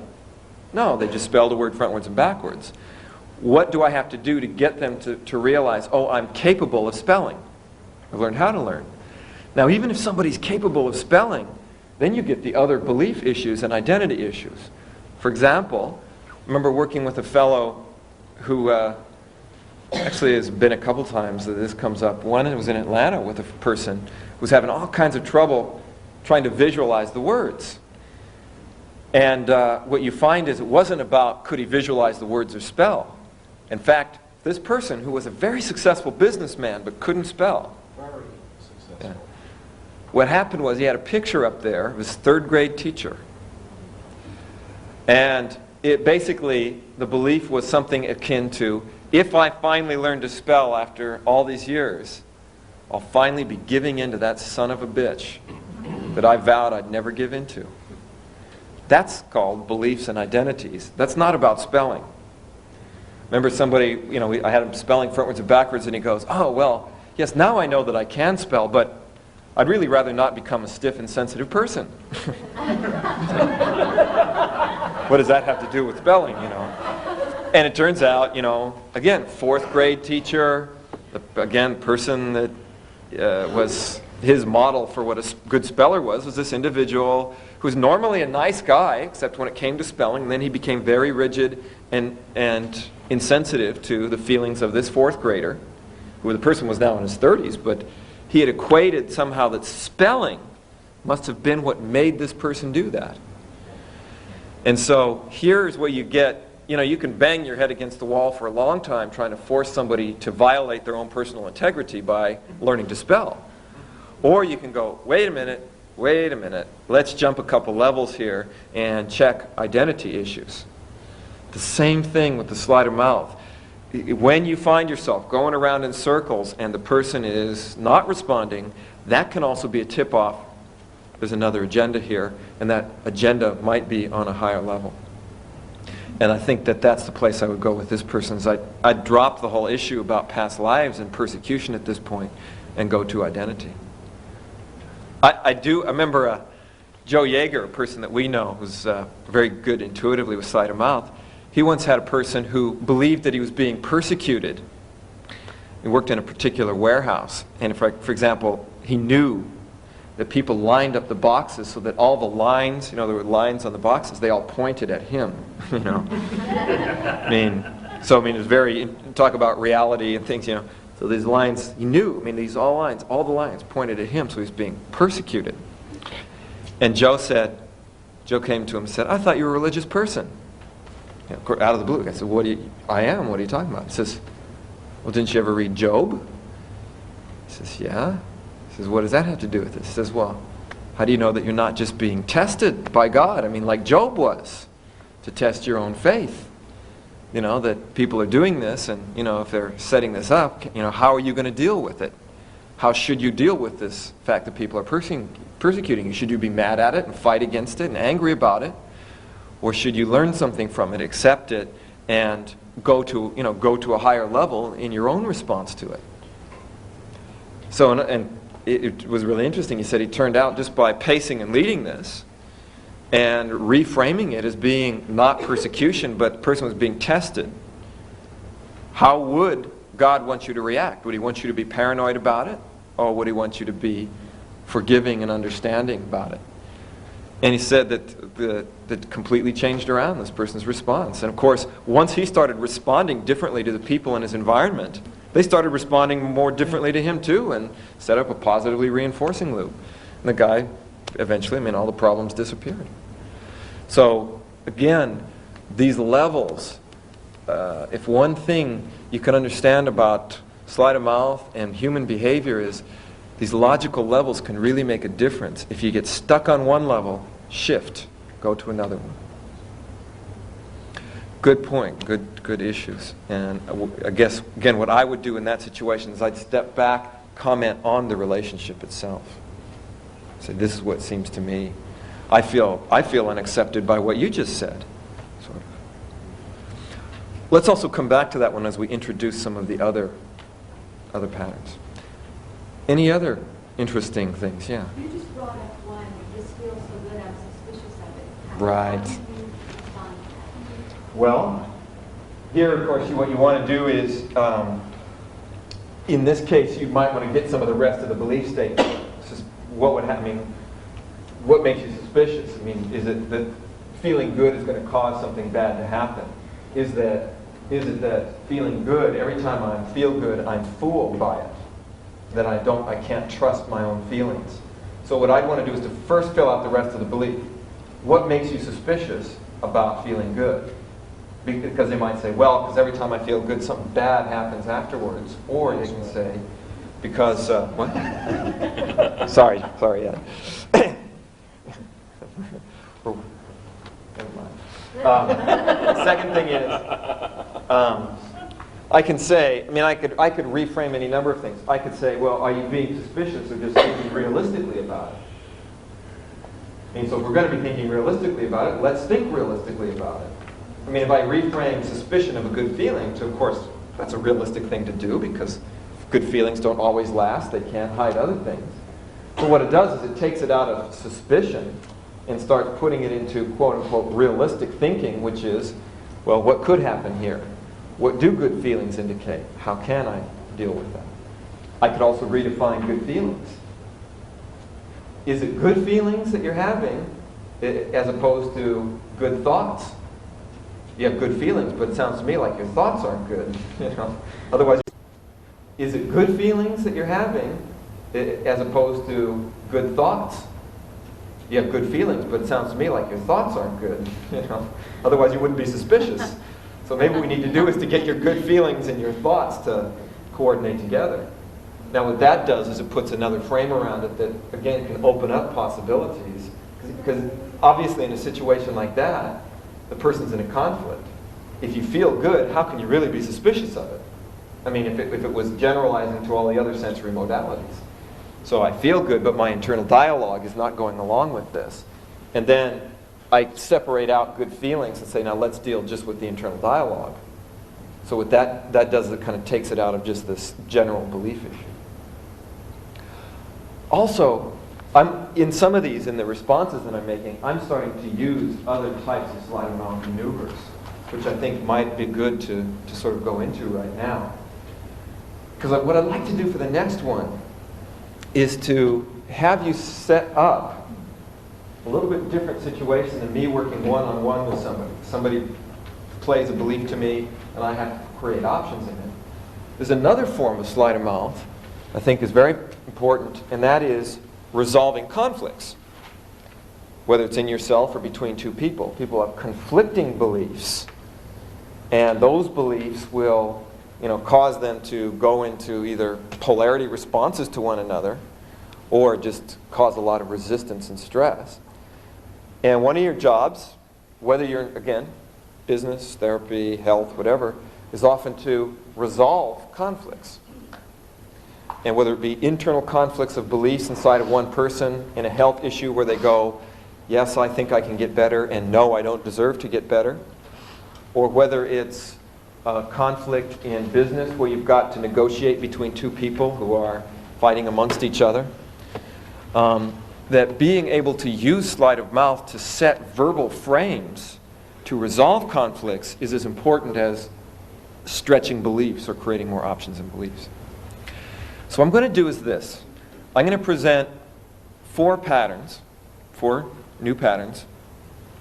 No, they just spelled a word frontwards and backwards. What do I have to do to get them to realize, oh, I'm capable of spelling? I've learned how to learn. Now, even if somebody's capable of spelling, then you get the other belief issues and identity issues. For example, I remember working with a fellow who actually has been a couple times that this comes up. One was in Atlanta with a person who was having all kinds of trouble trying to visualize the words. And what you find is it wasn't about could he visualize the words or spell. In fact, this person who was a very successful businessman but couldn't spell. Very successful. Yeah. What happened was he had a picture up there of his 3rd grade teacher. And it basically, the belief was something akin to, if I finally learn to spell after all these years, I'll finally be giving in to that son of a bitch that I vowed I'd never give into. That's called beliefs and identities. That's not about spelling. Remember somebody, you know, I had him spelling frontwards and backwards, and he goes, oh, well, yes, now I know that I can spell, but I'd really rather not become a stiff and sensitive person. What does that have to do with spelling, you know? And it turns out, you know, again, 4th grade teacher, again, person that was his model for what a good speller was this individual who was normally a nice guy, except when it came to spelling. And then he became very rigid and insensitive to the feelings of this 4th grader, who the person was now in his 30s, but he had equated somehow that spelling must have been what made this person do that. And so here's where you get you can bang your head against the wall for a long time trying to force somebody to violate their own personal integrity by learning to spell. Or you can go, wait a minute, let's jump a couple levels here and check identity issues. The same thing with the sleight of mouth. When you find yourself going around in circles and the person is not responding, that can also be a tip-off. There's another agenda here, and that agenda might be on a higher level. And I think that that's the place I would go with this person. I'd drop the whole issue about past lives and persecution at this point and go to identity. I remember Joe Yeager, a person that we know who's very good intuitively with sleight of mouth. He once had a person who believed that he was being persecuted. He worked in a particular warehouse. And for example, he knew that people lined up the boxes so that all the lines, there were lines on the boxes, they all pointed at him, it was very, talk about reality and things, So these lines, he knew, all the lines pointed at him, so he was being persecuted. And Joe came to him and said, I thought you were a religious person. Out of the blue. I said, I am, what are you talking about? He says, well, didn't you ever read Job? He says, yeah. He says, what does that have to do with it? He says, well, how do you know that you're not just being tested by God? Like Job was, to test your own faith. That people are doing this, and, if they're setting this up, how are you going to deal with it? How should you deal with this fact that people are persecuting you? Should you be mad at it and fight against it and angry about it? Or should you learn something from it, accept it, and go to a higher level in your own response to it? So, and it was really interesting. He said he turned out just by pacing and leading this and reframing it as being not persecution, but the person was being tested. How would God want you to react? Would he want you to be paranoid about it? Or would he want you to be forgiving and understanding about it? And he said that completely changed around this person's response. And of course, once he started responding differently to the people in his environment, they started responding more differently to him too, and set up a positively reinforcing loop. And the guy, eventually, all the problems disappeared. So, again, these levels, if one thing you can understand about sleight of mouth and human behavior is these logical levels can really make a difference. If you get stuck on one level, shift, go to another one. Good point, good issues. And I guess, again, what I would do in that situation is I'd step back, comment on the relationship itself. Say, this is what seems to me. I feel unaccepted by what you just said. Sort of. Let's also come back to that one as we introduce some of the other patterns. Any other interesting things? Yeah. You just brought up one. This feels so good. I'm suspicious of it. Right. How do you respond to that? Well, here, of course, what you want to do is, in this case, you might want to get some of the rest of the belief statement. What would happen? What makes you suspicious? Is it that feeling good is going to cause something bad to happen? Is it that feeling good, every time I feel good, I'm fooled by it? That I can't trust my own feelings. So what I'd want to do is to first fill out the rest of the belief. What makes you suspicious about feeling good? Because they might say, well, because every time I feel good, something bad happens afterwards. Or they can say, because, what? sorry, yeah. Never mind. Second thing is, I can say, I could reframe any number of things. I could say, well, are you being suspicious or just thinking realistically about it? So if we're going to be thinking realistically about it, let's think realistically about it. If I reframe suspicion of a good feeling to, of course, that's a realistic thing to do because good feelings don't always last. They can't hide other things. So what it does is it takes it out of suspicion and starts putting it into quote-unquote realistic thinking, which is, well, what could happen here? What do good feelings indicate? How can I deal with them? I could also redefine good feelings. Is it good feelings that you're having as opposed to good thoughts? You have good feelings, but it sounds to me like your thoughts aren't good. Otherwise, is it good feelings that you're having as opposed to good thoughts? You have good feelings, but it sounds to me like your thoughts aren't good. Otherwise, you wouldn't be suspicious. So maybe what we need to do is to get your good feelings and your thoughts to coordinate together. Now what that does is it puts another frame around it that, again, can open up possibilities. Because obviously in a situation like that, the person's in a conflict. If you feel good, how can you really be suspicious of it? I mean, if it was generalizing to all the other sensory modalities. So I feel good, but my internal dialogue is not going along with this. And then I separate out good feelings and say, now let's deal just with the internal dialogue. So what that does is it kind of takes it out of just this general belief issue. Also, in some of these, in the responses that I'm making, I'm starting to use other types of sleight of mouth maneuvers, which I think might be good to sort of go into right now. Because what I'd like to do for the next one is to have you set up a little bit different situation than me working one-on-one with somebody. Somebody plays a belief to me, and I have to create options in it. There's another form of sleight of mouth I think is very important, and that is resolving conflicts, whether it's in yourself or between two people. People have conflicting beliefs, and those beliefs will cause them to go into either polarity responses to one another or just cause a lot of resistance and stress. And one of your jobs, whether you're, again, business, therapy, health, whatever, is often to resolve conflicts. And whether it be internal conflicts of beliefs inside of one person in a health issue where they go, yes, I think I can get better, and no, I don't deserve to get better. Or whether it's a conflict in business where you've got to negotiate between two people who are fighting amongst each other. That being able to use sleight of mouth to set verbal frames to resolve conflicts is as important as stretching beliefs or creating more options in beliefs. So what I'm going to do is this. I'm going to present 4 new patterns,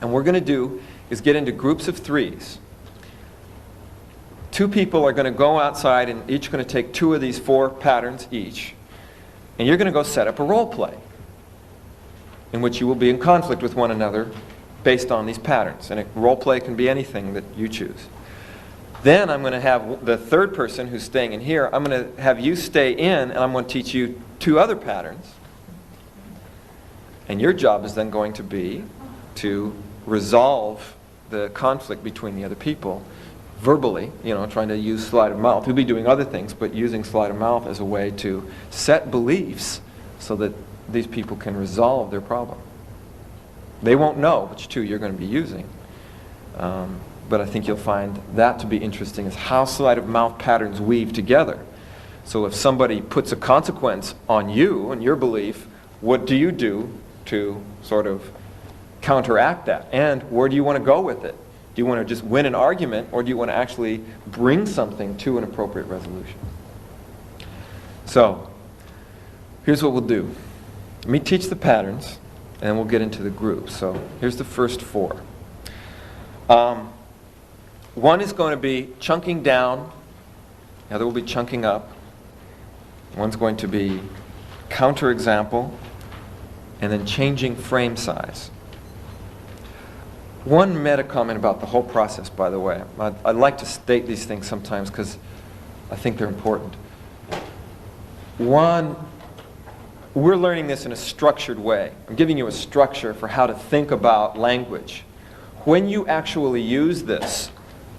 and what we're going to do is get into groups of 3s. 2 people are going to go outside and each going to take 2 of these 4 patterns each, and you're going to go set up a role play in which you will be in conflict with one another based on these patterns. And a role play can be anything that you choose. Then I'm going to have the 3rd person who's staying in here, I'm going to have you stay in, and I'm going to teach you 2 other patterns. And your job is then going to be to resolve the conflict between the other people verbally, trying to use sleight of mouth. We'll be doing other things, but using sleight of mouth as a way to set beliefs so that these people can resolve their problem. They won't know which 2 you're going to be using. But I think you'll find that to be interesting, is how sleight of mouth patterns weave together. So if somebody puts a consequence on you and your belief, what do you do to sort of counteract that? And where do you want to go with it? Do you want to just win an argument, or do you want to actually bring something to an appropriate resolution? So here's what we'll do. Let me teach the patterns, and then we'll get into the groups. So here's the first 4. One is going to be chunking down, the other will be chunking up. One's going to be counterexample, and then changing frame size. One meta comment about the whole process, by the way. I like to state these things sometimes because I think they're important. One, we're learning this in a structured way. I'm giving you a structure for how to think about language. When you actually use this,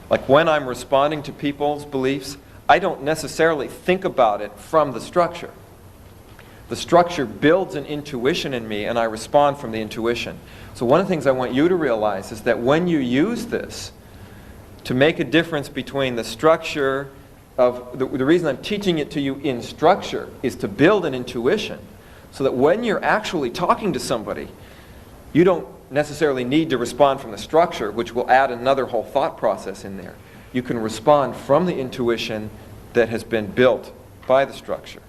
like when I'm responding to people's beliefs, I don't necessarily think about it from the structure. The structure builds an intuition in me, and I respond from the intuition. So one of the things I want you to realize is that when you use this to make a difference between the structure of, the reason I'm teaching it to you in structure is to build an intuition, so that when you're actually talking to somebody, you don't necessarily need to respond from the structure, which will add another whole thought process in there. You can respond from the intuition that has been built by the structure.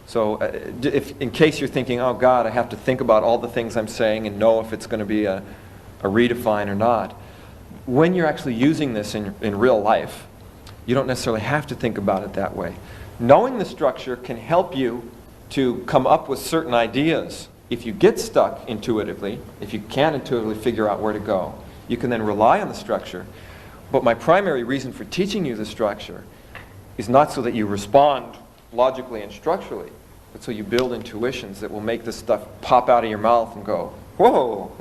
So if, in case you're thinking, oh God, I have to think about all the things I'm saying and know if it's going to be a redefine or not, when you're actually using this in real life, you don't necessarily have to think about it that way. Knowing the structure can help you to come up with certain ideas. If you get stuck intuitively, if you can't intuitively figure out where to go, you can then rely on the structure. But my primary reason for teaching you the structure is not so that you respond logically and structurally, but so you build intuitions that will make this stuff pop out of your mouth and go, whoa,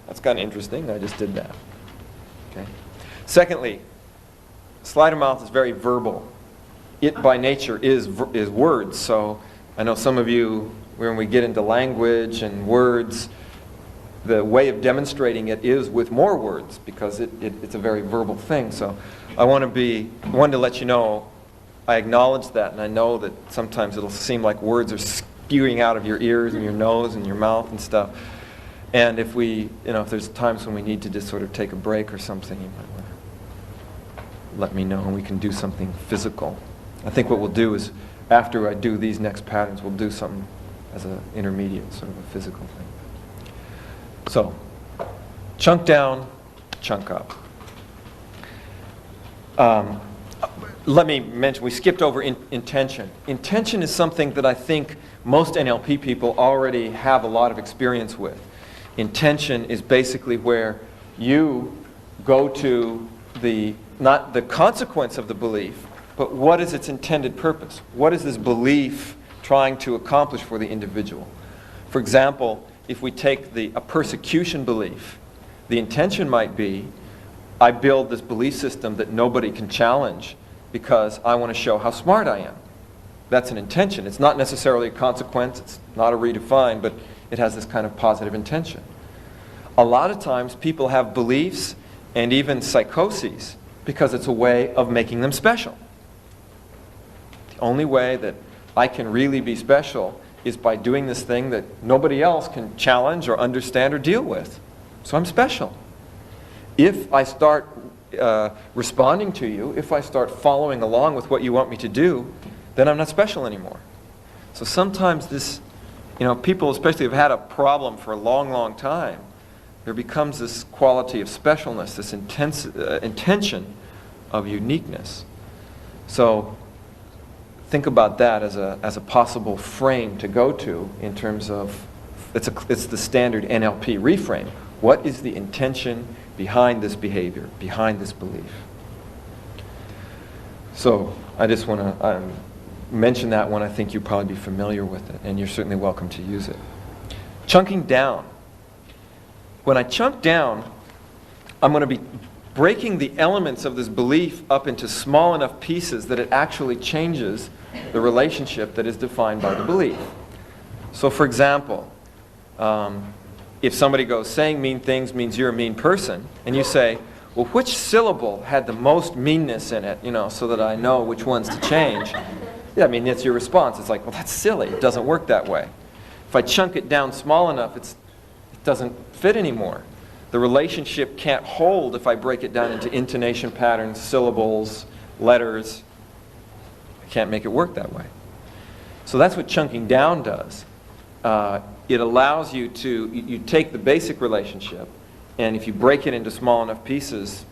that's kind of interesting, I just did that. Okay. Secondly, sleight of mouth is very verbal. It by nature is words, so I know some of you, when we get into language and words, the way of demonstrating it is with more words because it's a very verbal thing. So I wanted to let you know I acknowledge that, and I know that sometimes it'll seem like words are spewing out of your ears and your nose and your mouth and stuff. And if if there's times when we need to just sort of take a break or something, you might want to let me know and we can do something physical. I think what we'll do is, after I do these next patterns, we'll do something as an intermediate, sort of a physical thing. So, chunk down, chunk up. Let me mention, we skipped over intention. Intention is something that I think most NLP people already have a lot of experience with. Intention is basically where you go to not the consequence of the belief, but what is its intended purpose? What is this belief trying to accomplish for the individual? For example, if we take a persecution belief, the intention might be, I build this belief system that nobody can challenge because I want to show how smart I am. That's an intention. It's not necessarily a consequence, it's not a redefine, but it has this kind of positive intention. A lot of times people have beliefs and even psychoses because it's a way of making them special. The only way that I can really be special is by doing this thing that nobody else can challenge or understand or deal with. So I'm special. If I start responding to you, if I start following along with what you want me to do, then I'm not special anymore. So sometimes people especially have had a problem for a long, long time. There becomes this quality of specialness, this intention of uniqueness. So think about that as a possible frame to go to in terms of, it's the standard NLP reframe. What is the intention behind this behavior, behind this belief? So I just want to mention that one. I think you'll probably be familiar with it, and you're certainly welcome to use it. Chunking down. When I chunk down, I'm going to be breaking the elements of this belief up into small enough pieces that it actually changes the relationship that is defined by the belief. So for example, if somebody goes, saying mean things means you're a mean person, and you say, well, which syllable had the most meanness in it, so that I know which ones to change? Yeah, that's your response. It's like, well, that's silly. It doesn't work that way. If I chunk it down small enough, it doesn't fit anymore. The relationship can't hold if I break it down into intonation patterns, syllables, letters. I can't make it work that way. So that's what chunking down does. It allows you you take the basic relationship, and if you break it into small enough pieces,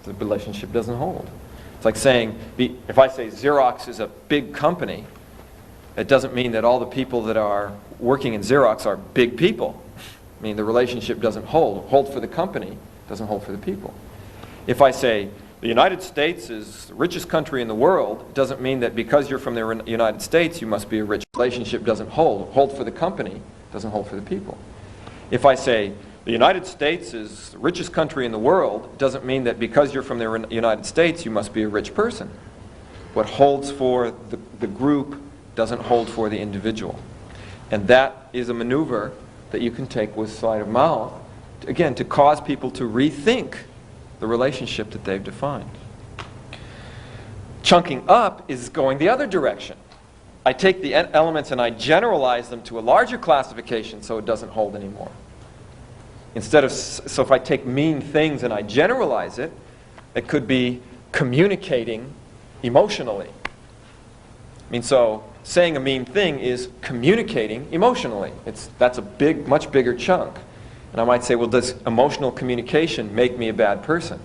the relationship doesn't hold. It's like saying, if I say Xerox is a big company, it doesn't mean that all the people that are working in Xerox are big people. The relationship doesn't hold. Hold for the company, doesn't hold for the people. If I say, the United States is the richest country in the world, it doesn't mean that because you're from the United States, you must be a rich. Relationship doesn't hold. Hold for the company, doesn't hold for the people. If I say, the United States is the richest country in the world, it doesn't mean that because you're from the United States, you must be a rich person. What holds for the group doesn't hold for the individual. And that is a maneuver that you can take with sleight of mouth, again, to cause people to rethink the relationship that they've defined. Chunking up is going the other direction. I take the elements and I generalize them to a larger classification so it doesn't hold anymore. So if I take mean things and I generalize it, it could be communicating emotionally. So saying a mean thing is communicating emotionally. That's a much bigger chunk. And I might say, well, does emotional communication make me a bad person?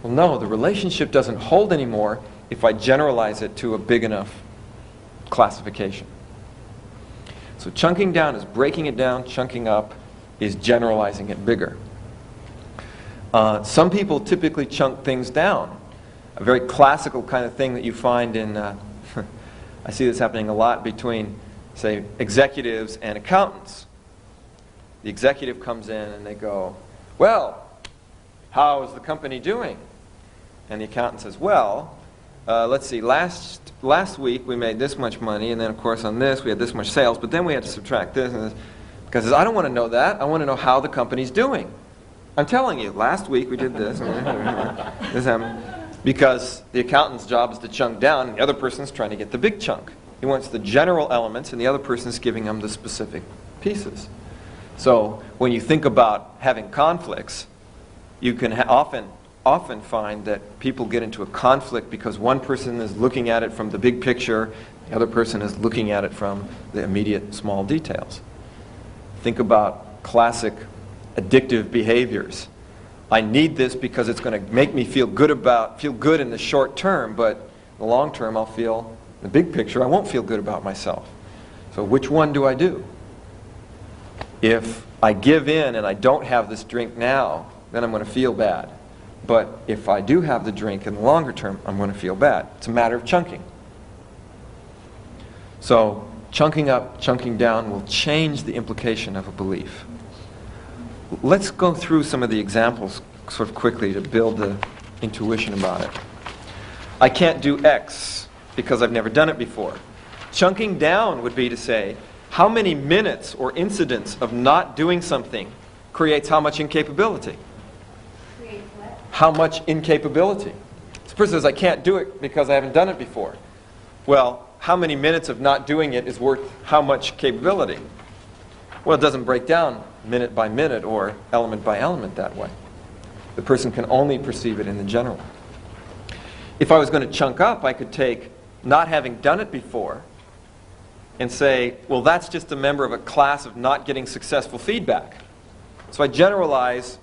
Well, no, the relationship doesn't hold anymore if I generalize it to a big enough classification. So chunking down is breaking it down, chunking up is generalizing it bigger. Some people typically chunk things down. A very classical kind of thing that you find in, I see this happening a lot between, say, executives and accountants. The executive comes in and they go, well, how is the company doing? And the accountant says, well, let's see, last week we made this much money, and then of course on this we had this much sales, but then we had to subtract this and this. Because I don't want to know that. I want to know how the company's doing. I'm telling you, last week we did this. This happened. Because the accountant's job is to chunk down, and the other person's trying to get the big chunk. He wants the general elements, and the other person's giving him the specific pieces. So when you think about having conflicts, you can often find that people get into a conflict because one person is looking at it from the big picture, the other person is looking at it from the immediate small details. Think about classic addictive behaviors. I need this because it's going to make me feel good in the short term, but in the long term the big picture, I won't feel good about myself. So which one do I do? If I give in and I don't have this drink now, then I'm going to feel bad. But if I do have the drink in the longer term, I'm going to feel bad. It's a matter of chunking. So chunking up, chunking down will change the implication of a belief. Let's go through some of the examples sort of quickly to build the intuition about it. I can't do X because I've never done it before. Chunking down would be to say, how many minutes or incidents of not doing something creates how much incapability? Creates what? How much incapability? This person says, I can't do it because I haven't done it before. Well, how many minutes of not doing it is worth how much capability? Well, it doesn't break down minute by minute or element by element that way. The person can only perceive it in the general. If I was going to chunk up, I could take not having done it before and say, well, that's just a member of a class of not getting successful feedback. So I generalize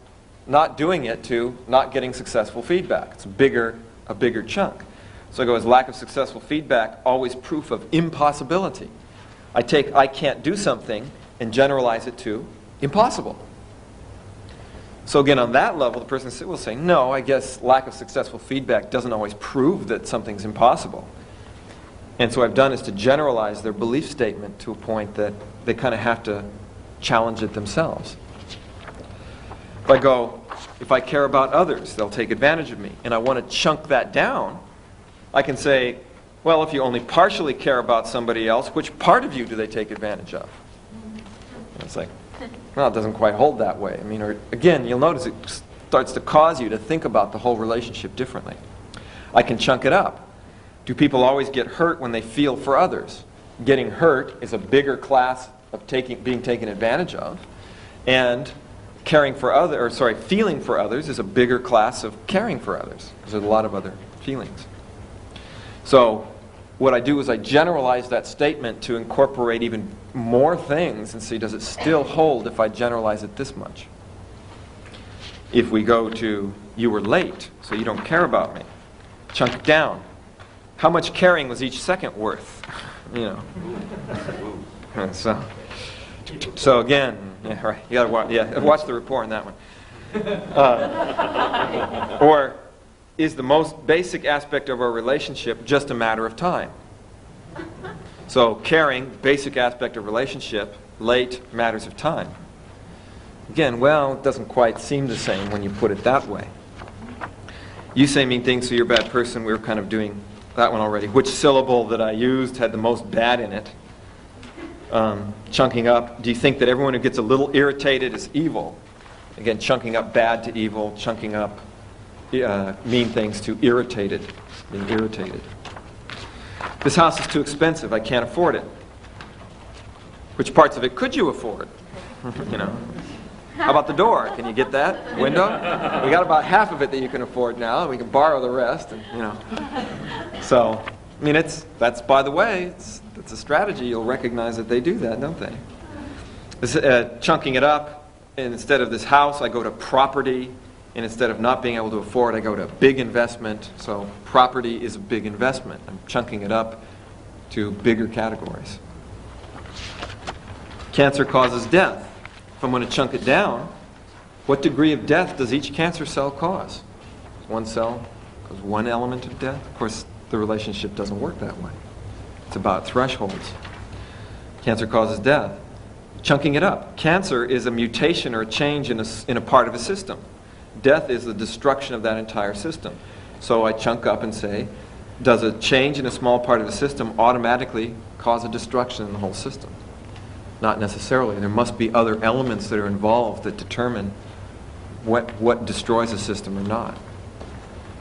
not doing it to not getting successful feedback. It's a bigger chunk. So I go, is lack of successful feedback always proof of impossibility? I take I can't do something and generalize it to impossible. So again, on that level, the person will say, no, I guess lack of successful feedback doesn't always prove that something's impossible. And so what I've done is to generalize their belief statement to a point that they kind of have to challenge it themselves. If I care about others, they'll take advantage of me, and I want to chunk that down, I can say, well, if you only partially care about somebody else, which part of you do they take advantage of? And it's like, well, it doesn't quite hold that way. I mean, or again, you'll notice it starts to cause you to think about the whole relationship differently. I can chunk it up. Do people always get hurt when they feel for others? Getting hurt is a bigger class of being taken advantage of, and feeling for others is a bigger class of caring for others, because there's a lot of other feelings. So what I do is I generalize that statement to incorporate even more things and see, does it still hold if I generalize it this much? If we go to, you were late, so you don't care about me. Chunk it down. How much caring was each second worth? So again, yeah, right. You gotta watch the report on that one. Or is the most basic aspect of our relationship just a matter of time? So caring, basic aspect of relationship, late, matters of time. Again, well, it doesn't quite seem the same when you put it that way. You say mean things, so you're a bad person. We were kind of doing that one already. Which syllable that I used had the most bad in it? Chunking up. Do you think that everyone who gets a little irritated is evil? Again, chunking up bad to evil, chunking up mean things to irritated, being irritated. This house is too expensive. I can't afford it. Which parts of it could you afford? How about the door? Can you get that window? We got about half of it that you can afford now. We can borrow the rest. So, I mean, that's by the way, it's a strategy. You'll recognize that they do that, don't they? This, chunking it up. And instead of this house, I go to property. And instead of not being able to afford, I go to big investment. So property is a big investment. I'm chunking it up to bigger categories. Cancer causes death. If I'm going to chunk it down, What degree of death does each cancer cell cause? One cell causes one element of death. Of course, the relationship doesn't work that way. It's about thresholds. Cancer causes death. Chunking it up. Cancer is a mutation or a change in a part of a system. Death is the destruction of that entire system. So I chunk up and say, does a change in a small part of the system automatically cause a destruction in the whole system? Not necessarily. There must be other elements that are involved that determine what destroys a system or not.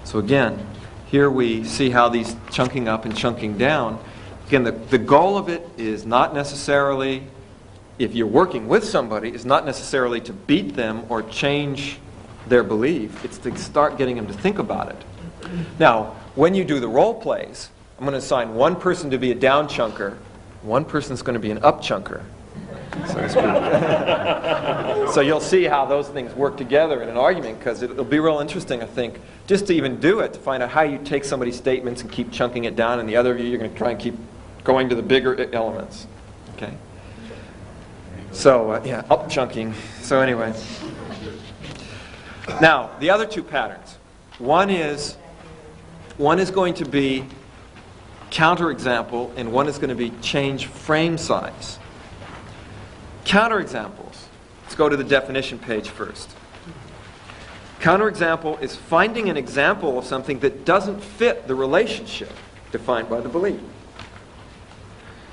So again, here we see how these chunking up and chunking down, again, the goal of it is not necessarily, if you're working with somebody, is not necessarily to beat them or change their belief. It's to start getting them to think about it. Now, when you do the role plays, I'm going to assign one person to be a down chunker, one person's going to be an up chunker, so to speak. So you'll see how those things work together in an argument, because it'll be real interesting, I think, just to even do it, to find out how you take somebody's statements and keep chunking it down, and the other of you're going to try and keep going to the bigger elements. Okay? So, yeah, up chunking. So anyway. Now, the other two patterns. One is going to be counterexample, and one is going to be change frame size. Counterexamples. Let's go to the definition page first. Counterexample is finding an example of something that doesn't fit the relationship defined by the belief.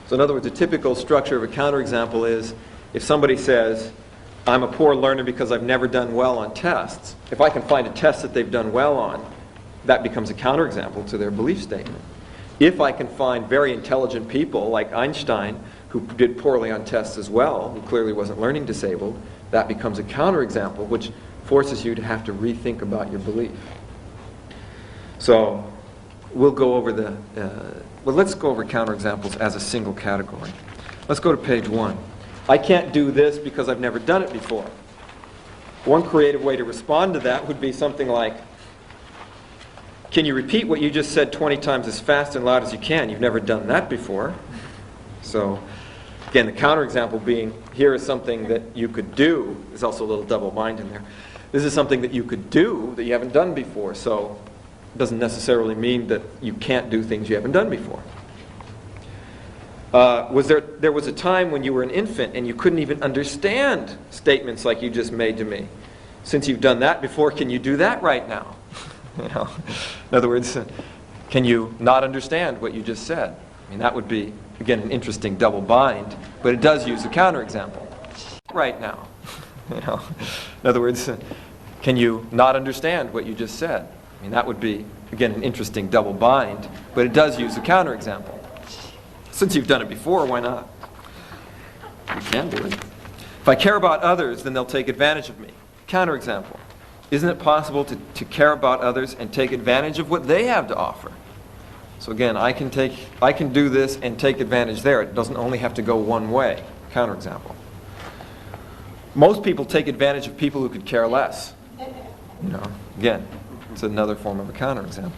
So in other words, a typical structure of a counterexample is if somebody says, I'm a poor learner because I've never done well on tests, if I can find a test that they've done well on, that becomes a counterexample to their belief statement. If I can find very intelligent people like Einstein who did poorly on tests as well, who clearly wasn't learning disabled, that becomes a counterexample, which forces you to have to rethink about your belief. So we'll go over let's go over counterexamples as a single category. Let's go to page 1. I can't do this because I've never done it before. One creative way to respond to that would be something like, can you repeat what you just said 20 times as fast and loud as you can? You've never done that before. So, again, the counterexample being, here is something that you could do. There's also a little double bind in there. This is something that you could do that you haven't done before. So, it doesn't necessarily mean that you can't do things you haven't done before. There was a time when you were an infant and you couldn't even understand statements like you just made to me. Since you've done that before, can you do that right now? You know, in other words, can you not understand what you just said? I mean, that would be, again, an interesting double bind, but it does use a counterexample. Right now. You know, in other words, can you not understand what you just said? I mean, that would be, again, an interesting double bind, but it does use a counterexample. Since you've done it before, why not? You can do it. If I care about others, then they'll take advantage of me. Counterexample. Isn't it possible to care about others and take advantage of what they have to offer? So again, I can do this and take advantage there. It doesn't only have to go one way. Counterexample. Most people take advantage of people who could care less. You know, again, it's another form of a counterexample.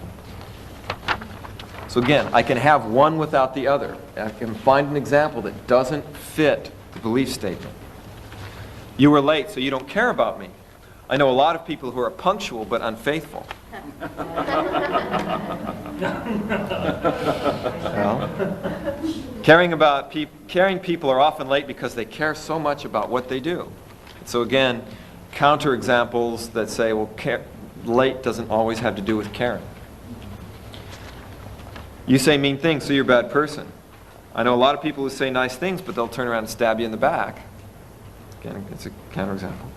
So again, I can have one without the other. I can find an example that doesn't fit the belief statement. You were late, so you don't care about me. I know a lot of people who are punctual but unfaithful. Well, caring people are often late because they care so much about what they do. So again, counterexamples that say, well, late doesn't always have to do with caring. You say mean things, so you're a bad person. I know a lot of people who say nice things, but they'll turn around and stab you in the back. Again, it's a counterexample.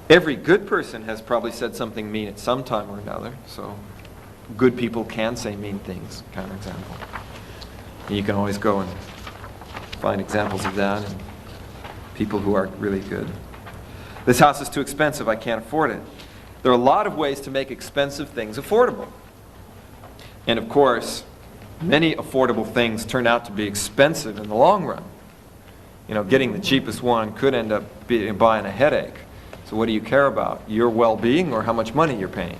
Every good person has probably said something mean at some time or another, so good people can say mean things, counterexample. And you can always go and find examples of that and people who are really good. This house is too expensive, I can't afford it. There are a lot of ways to make expensive things affordable. And of course, many affordable things turn out to be expensive in the long run. You know, getting the cheapest one could end up buying a headache. So what do you care about? Your well-being or how much money you're paying?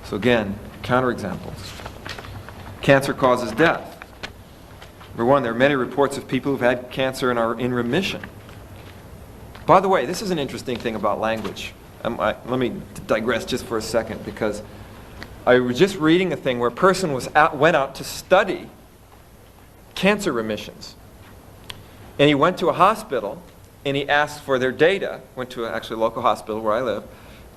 So again, counterexamples. Cancer causes death. Number one, there are many reports of people who've had cancer and are in remission. By the way, this is an interesting thing about language. let me digress just for a second, because I was just reading a thing where a person went out to study cancer remissions. And he went to a hospital, and he asked for their data, went to actually a local hospital where I live,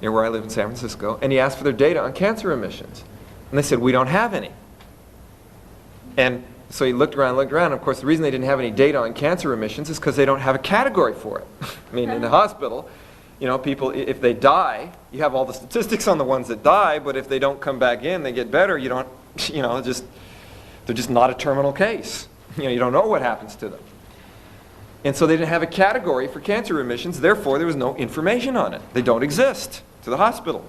near where I live in San Francisco, and he asked for their data on cancer remissions. And they said, we don't have any. And so he looked around, and of course the reason they didn't have any data on cancer remissions is because they don't have a category for it. I mean, in the hospital, you know, people, if they die, you have all the statistics on the ones that die, but if they don't come back in, they get better, you don't, you know, they're just not a terminal case. You know, you don't know what happens to them. And so they didn't have a category for cancer remissions, therefore there was no information on it. They don't exist to the hospital.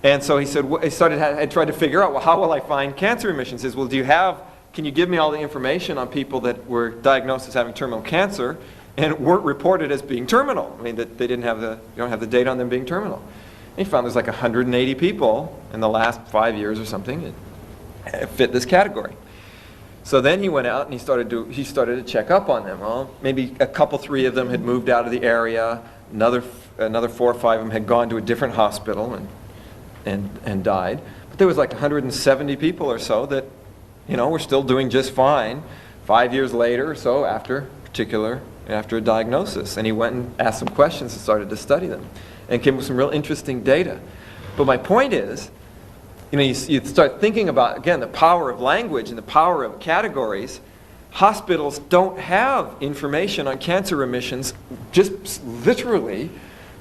And so he said, I tried to figure out, well, how will I find cancer remissions? He says, well, can you give me all the information on people that were diagnosed as having terminal cancer and weren't reported as being terminal? I mean, that they you don't have the data on them being terminal. And he found there's like 180 people in the last 5 years or something that fit this category. So then he went out and he started to check up on them. Well, maybe a couple, 3 of them had moved out of the area. Another 4 or 5 of them had gone to a different hospital and died. But there was like 170 people or so that, you know, were still doing just fine 5 years later or so after a diagnosis. And he went and asked some questions and started to study them and came with some real interesting data. But my point is, you know, you start thinking about, again, the power of language and the power of categories. Hospitals don't have information on cancer remissions just literally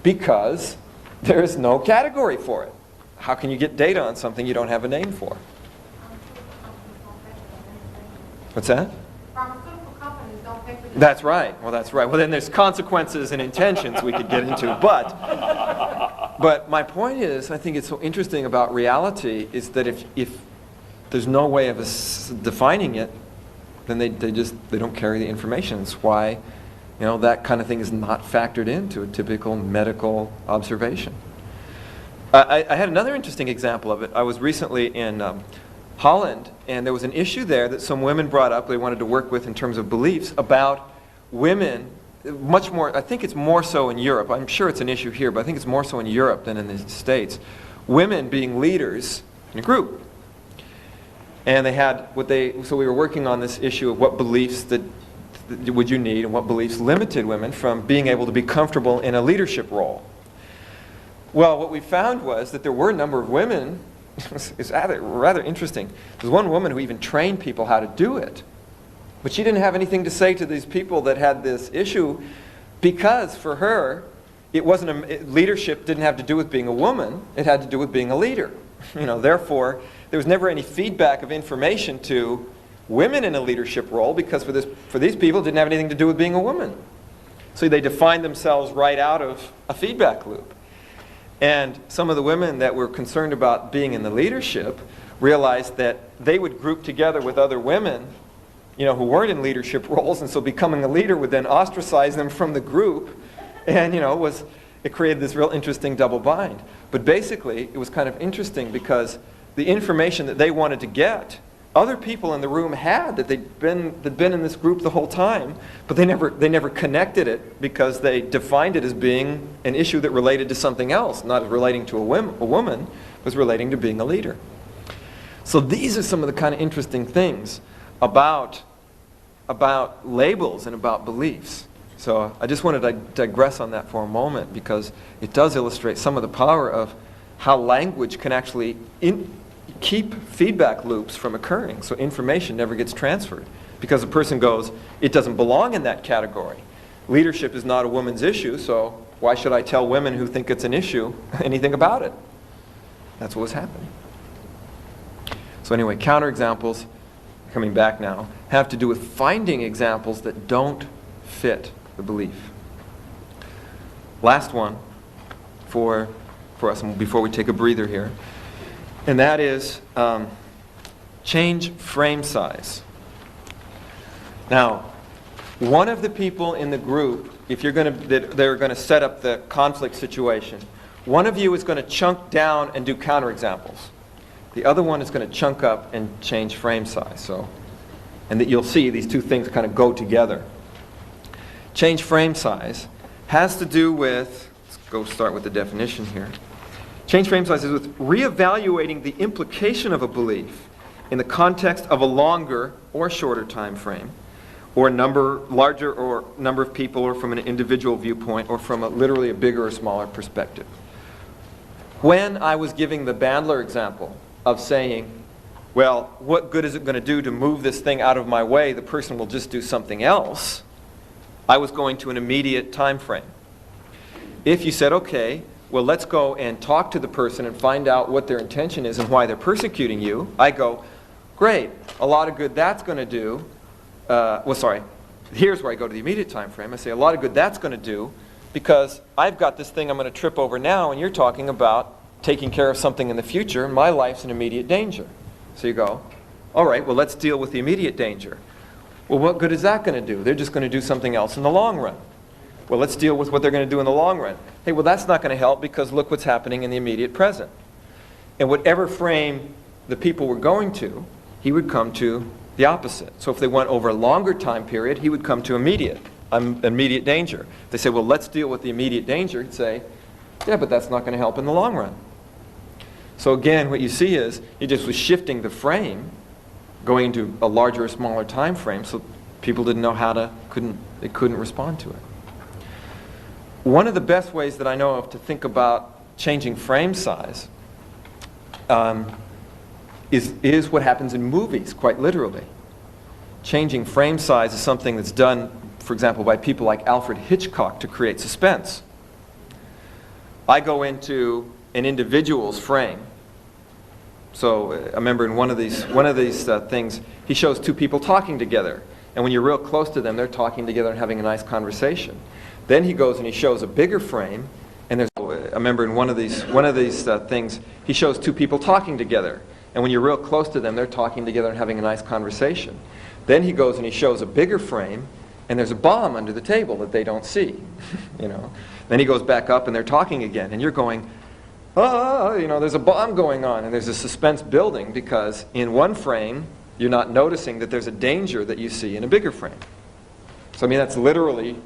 because there is no category for it. How can you get data on something you don't have a name for? What's that? Pharmaceutical companies don't pay for this. That's right. Well, that's right. Well, then there's consequences and intentions we could get into. But my point is, I think it's so interesting about reality is that if there's no way of us defining it, then they don't carry the information. It's why, you know, that kind of thing is not factored into a typical medical observation. I had another interesting example of it. I was recently in Holland, and there was an issue there that some women brought up they wanted to work with in terms of beliefs about women, much more, I think it's more so in Europe. I'm sure it's an issue here, but I think it's more so in Europe than in the States. Women being leaders in a group. And they had so we were working on this issue of what beliefs that would you need and what beliefs limited women from being able to be comfortable in a leadership role. Well, what we found was that there were a number of women, it's rather interesting. There's one woman who even trained people how to do it. But she didn't have anything to say to these people that had this issue because for her, leadership didn't have to do with being a woman, it had to do with being a leader. You know, therefore, there was never any feedback of information to women in a leadership role because for these people, it didn't have anything to do with being a woman. So they defined themselves right out of a feedback loop. And some of the women that were concerned about being in the leadership realized that they would group together with other women, you know, who weren't in leadership roles, and so becoming a leader would then ostracize them from the group, and you know, it created this real interesting double bind. But basically, it was kind of interesting because the information that they wanted to get, other people in the room had that they'd been in this group the whole time, but they never connected it because they defined it as being an issue that related to something else, not relating to a woman, was relating to being a leader. So these are some of the kind of interesting things about labels and about beliefs. So I just wanted to digress on that for a moment because it does illustrate some of the power of how language can actually keep feedback loops from occurring so information never gets transferred. Because a person goes, it doesn't belong in that category. Leadership is not a woman's issue, so why should I tell women who think it's an issue anything about it? That's what was happening. So anyway, counterexamples, coming back now, have to do with finding examples that don't fit the belief. Last one for us before we take a breather here, and that is change frame size. Now, one of the people in the group, if they're going to set up the conflict situation, one of you is going to chunk down and do counterexamples. The other one is going to chunk up and change frame size. And that you'll see these two things kind of go together. Change frame size has to do with Let's go start with the definition here. Change frame size is with reevaluating the implication of a belief in the context of a longer or shorter time frame, or larger or number of people, or from an individual viewpoint, or from literally a bigger or smaller perspective. When I was giving the Bandler example of saying, well, what good is it going to do to move this thing out of my way? The person will just do something else. I was going to an immediate time frame. If you said, okay, well, let's go and talk to the person and find out what their intention is and why they're persecuting you, I go, great, a lot of good that's going to do. Here's where I go to the immediate time frame. I say, a lot of good that's going to do, because I've got this thing I'm going to trip over now, and you're talking about taking care of something in the future, and my life's in immediate danger. So you go, all right, well, let's deal with the immediate danger. Well, what good is that going to do? They're just going to do something else in the long run. Well, let's deal with what they're going to do in the long run. Hey, well, that's not going to help, because look what's happening in the immediate present. And whatever frame the people were going to, he would come to the opposite. So if they went over a longer time period, he would come to immediate danger. If they say, well, let's deal with the immediate danger, he'd say, yeah, but that's not going to help in the long run. So again, what you see is he just was shifting the frame, going into a larger or smaller time frame, so people didn't know they couldn't respond to it. One of the best ways that I know of to think about changing frame size is what happens in movies, quite literally. Changing frame size is something that's done, for example, by people like Alfred Hitchcock to create suspense. I go into an individual's frame. So I remember in one of these things, he shows two people talking together. And when you're real close to them, they're talking together and having a nice conversation. Then he goes and he shows a bigger frame, and I remember in one of these things, he shows two people talking together. And when you're real close to them, they're talking together and having a nice conversation. Then he goes and he shows a bigger frame, and there's a bomb under the table that they don't see. Then he goes back up and they're talking again, and you're going, there's a bomb going on, and there's a suspense building, because in one frame, you're not noticing that there's a danger that you see in a bigger frame. So that's literally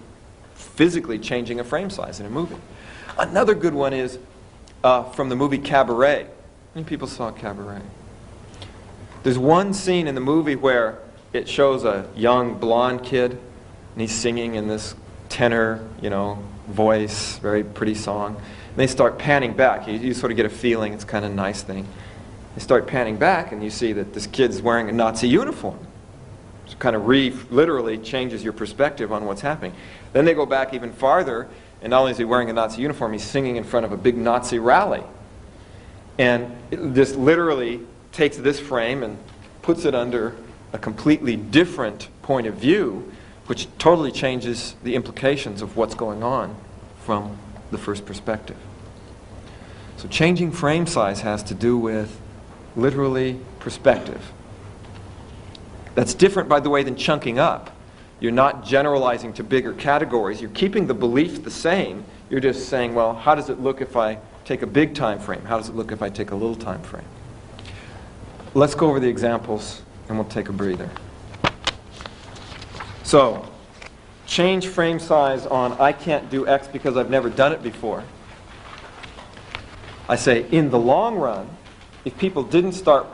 physically changing a frame size in a movie. Another good one is from the movie Cabaret. How many people saw Cabaret? There's one scene in the movie where it shows a young blonde kid, and he's singing in this tenor, voice, very pretty song. And they start panning back. You sort of get a feeling it's kind of a nice thing. They start panning back, and you see that this kid's wearing a Nazi uniform. So it kind of literally changes your perspective on what's happening. Then they go back even farther, and not only is he wearing a Nazi uniform, he's singing in front of a big Nazi rally. And this literally takes this frame and puts it under a completely different point of view, which totally changes the implications of what's going on from the first perspective. So changing frame size has to do with literally perspective. That's different, by the way, than chunking up. You're not generalizing to bigger categories. You're keeping the belief the same. You're just saying, well, how does it look if I take a big time frame? How does it look if I take a little time frame? Let's go over the examples, and we'll take a breather. So, change frame size on I can't do X because I've never done it before. I say, in the long run, if people didn't start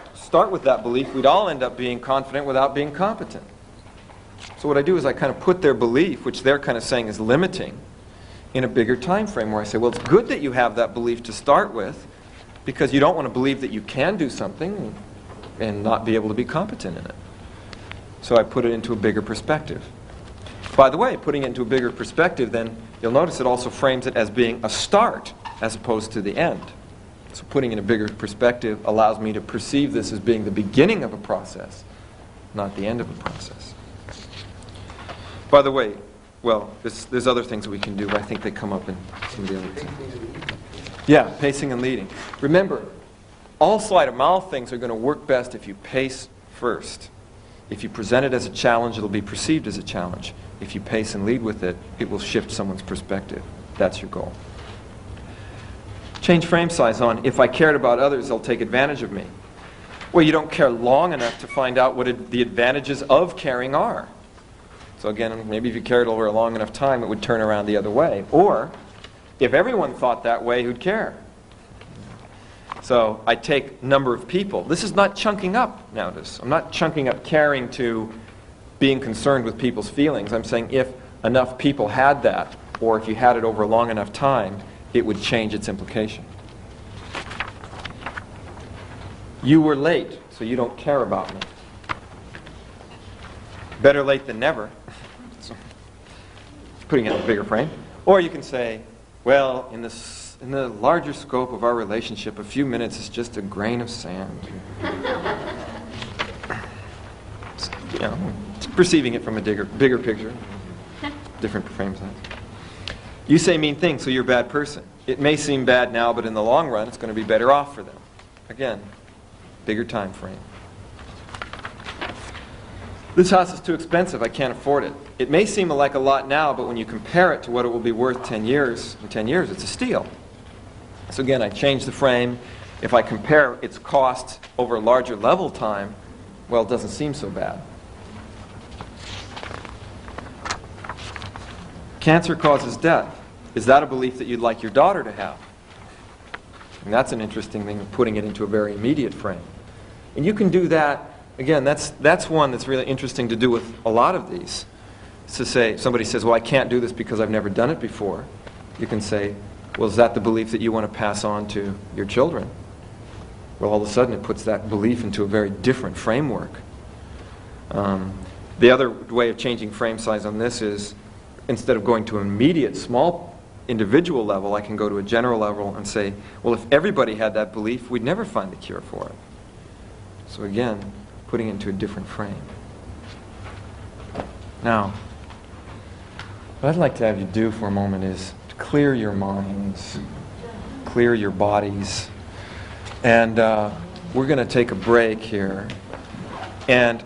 with that belief, we'd all end up being confident without being competent. So what I do is I kind of put their belief, which they're kind of saying is limiting, in a bigger time frame, where I say, well, it's good that you have that belief to start with, because you don't want to believe that you can do something and not be able to be competent in it. So I put it into a bigger perspective. By the way, putting it into a bigger perspective, then you'll notice it also frames it as being a start as opposed to the end. So putting it in a bigger perspective allows me to perceive this as being the beginning of a process, not the end of a process. By the way, well, there's other things that we can do, but I think they come up in some of the other things. Yeah, pacing and leading. Remember, all sleight of mouth things are going to work best if you pace first. If you present it as a challenge, it'll be perceived as a challenge. If you pace and lead with it, it will shift someone's perspective. That's your goal. Change frame size on, if I cared about others, they'll take advantage of me. Well, you don't care long enough to find out what the advantages of caring are. So again, maybe if you cared over a long enough time, it would turn around the other way. Or, If everyone thought that way, who'd care? So I take number of people. This is not chunking up, notice. I'm not chunking up caring to being concerned with people's feelings. I'm saying if enough people had that, or if you had it over a long enough time, it would change its implication. You were late, so you don't care about me. Better late than never. So, putting it in a bigger frame. Or you can say, well, in the larger scope of our relationship, a few minutes is just a grain of sand. You know, perceiving it from a bigger picture, different frame size. You say mean things, so you're a bad person. It may seem bad now, but in the long run, it's going to be better off for them. Again, bigger time frame. This house is too expensive, I can't afford it. It may seem like a lot now, but when you compare it to what it will be worth 10 years, in 10 years, it's a steal. So again, I change the frame. If I compare its cost over a larger level time, well, it doesn't seem so bad. Cancer causes death. Is that a belief that you'd like your daughter to have? And that's an interesting thing of putting it into a very immediate frame. And you can do that. Again, that's one that's really interesting to do with a lot of these. It's to say, somebody says, well, I can't do this because I've never done it before. You can say, well, is that the belief that you want to pass on to your children? Well, all of a sudden it puts that belief into a very different framework. The other way of changing frame size on this is, instead of going to an immediate small individual level, I can go to a general level and say, well, if everybody had that belief, we'd never find the cure for it. So again, putting it into a different frame. Now, what I'd like to have you do for a moment is to clear your minds, clear your bodies, and we're going to take a break here. And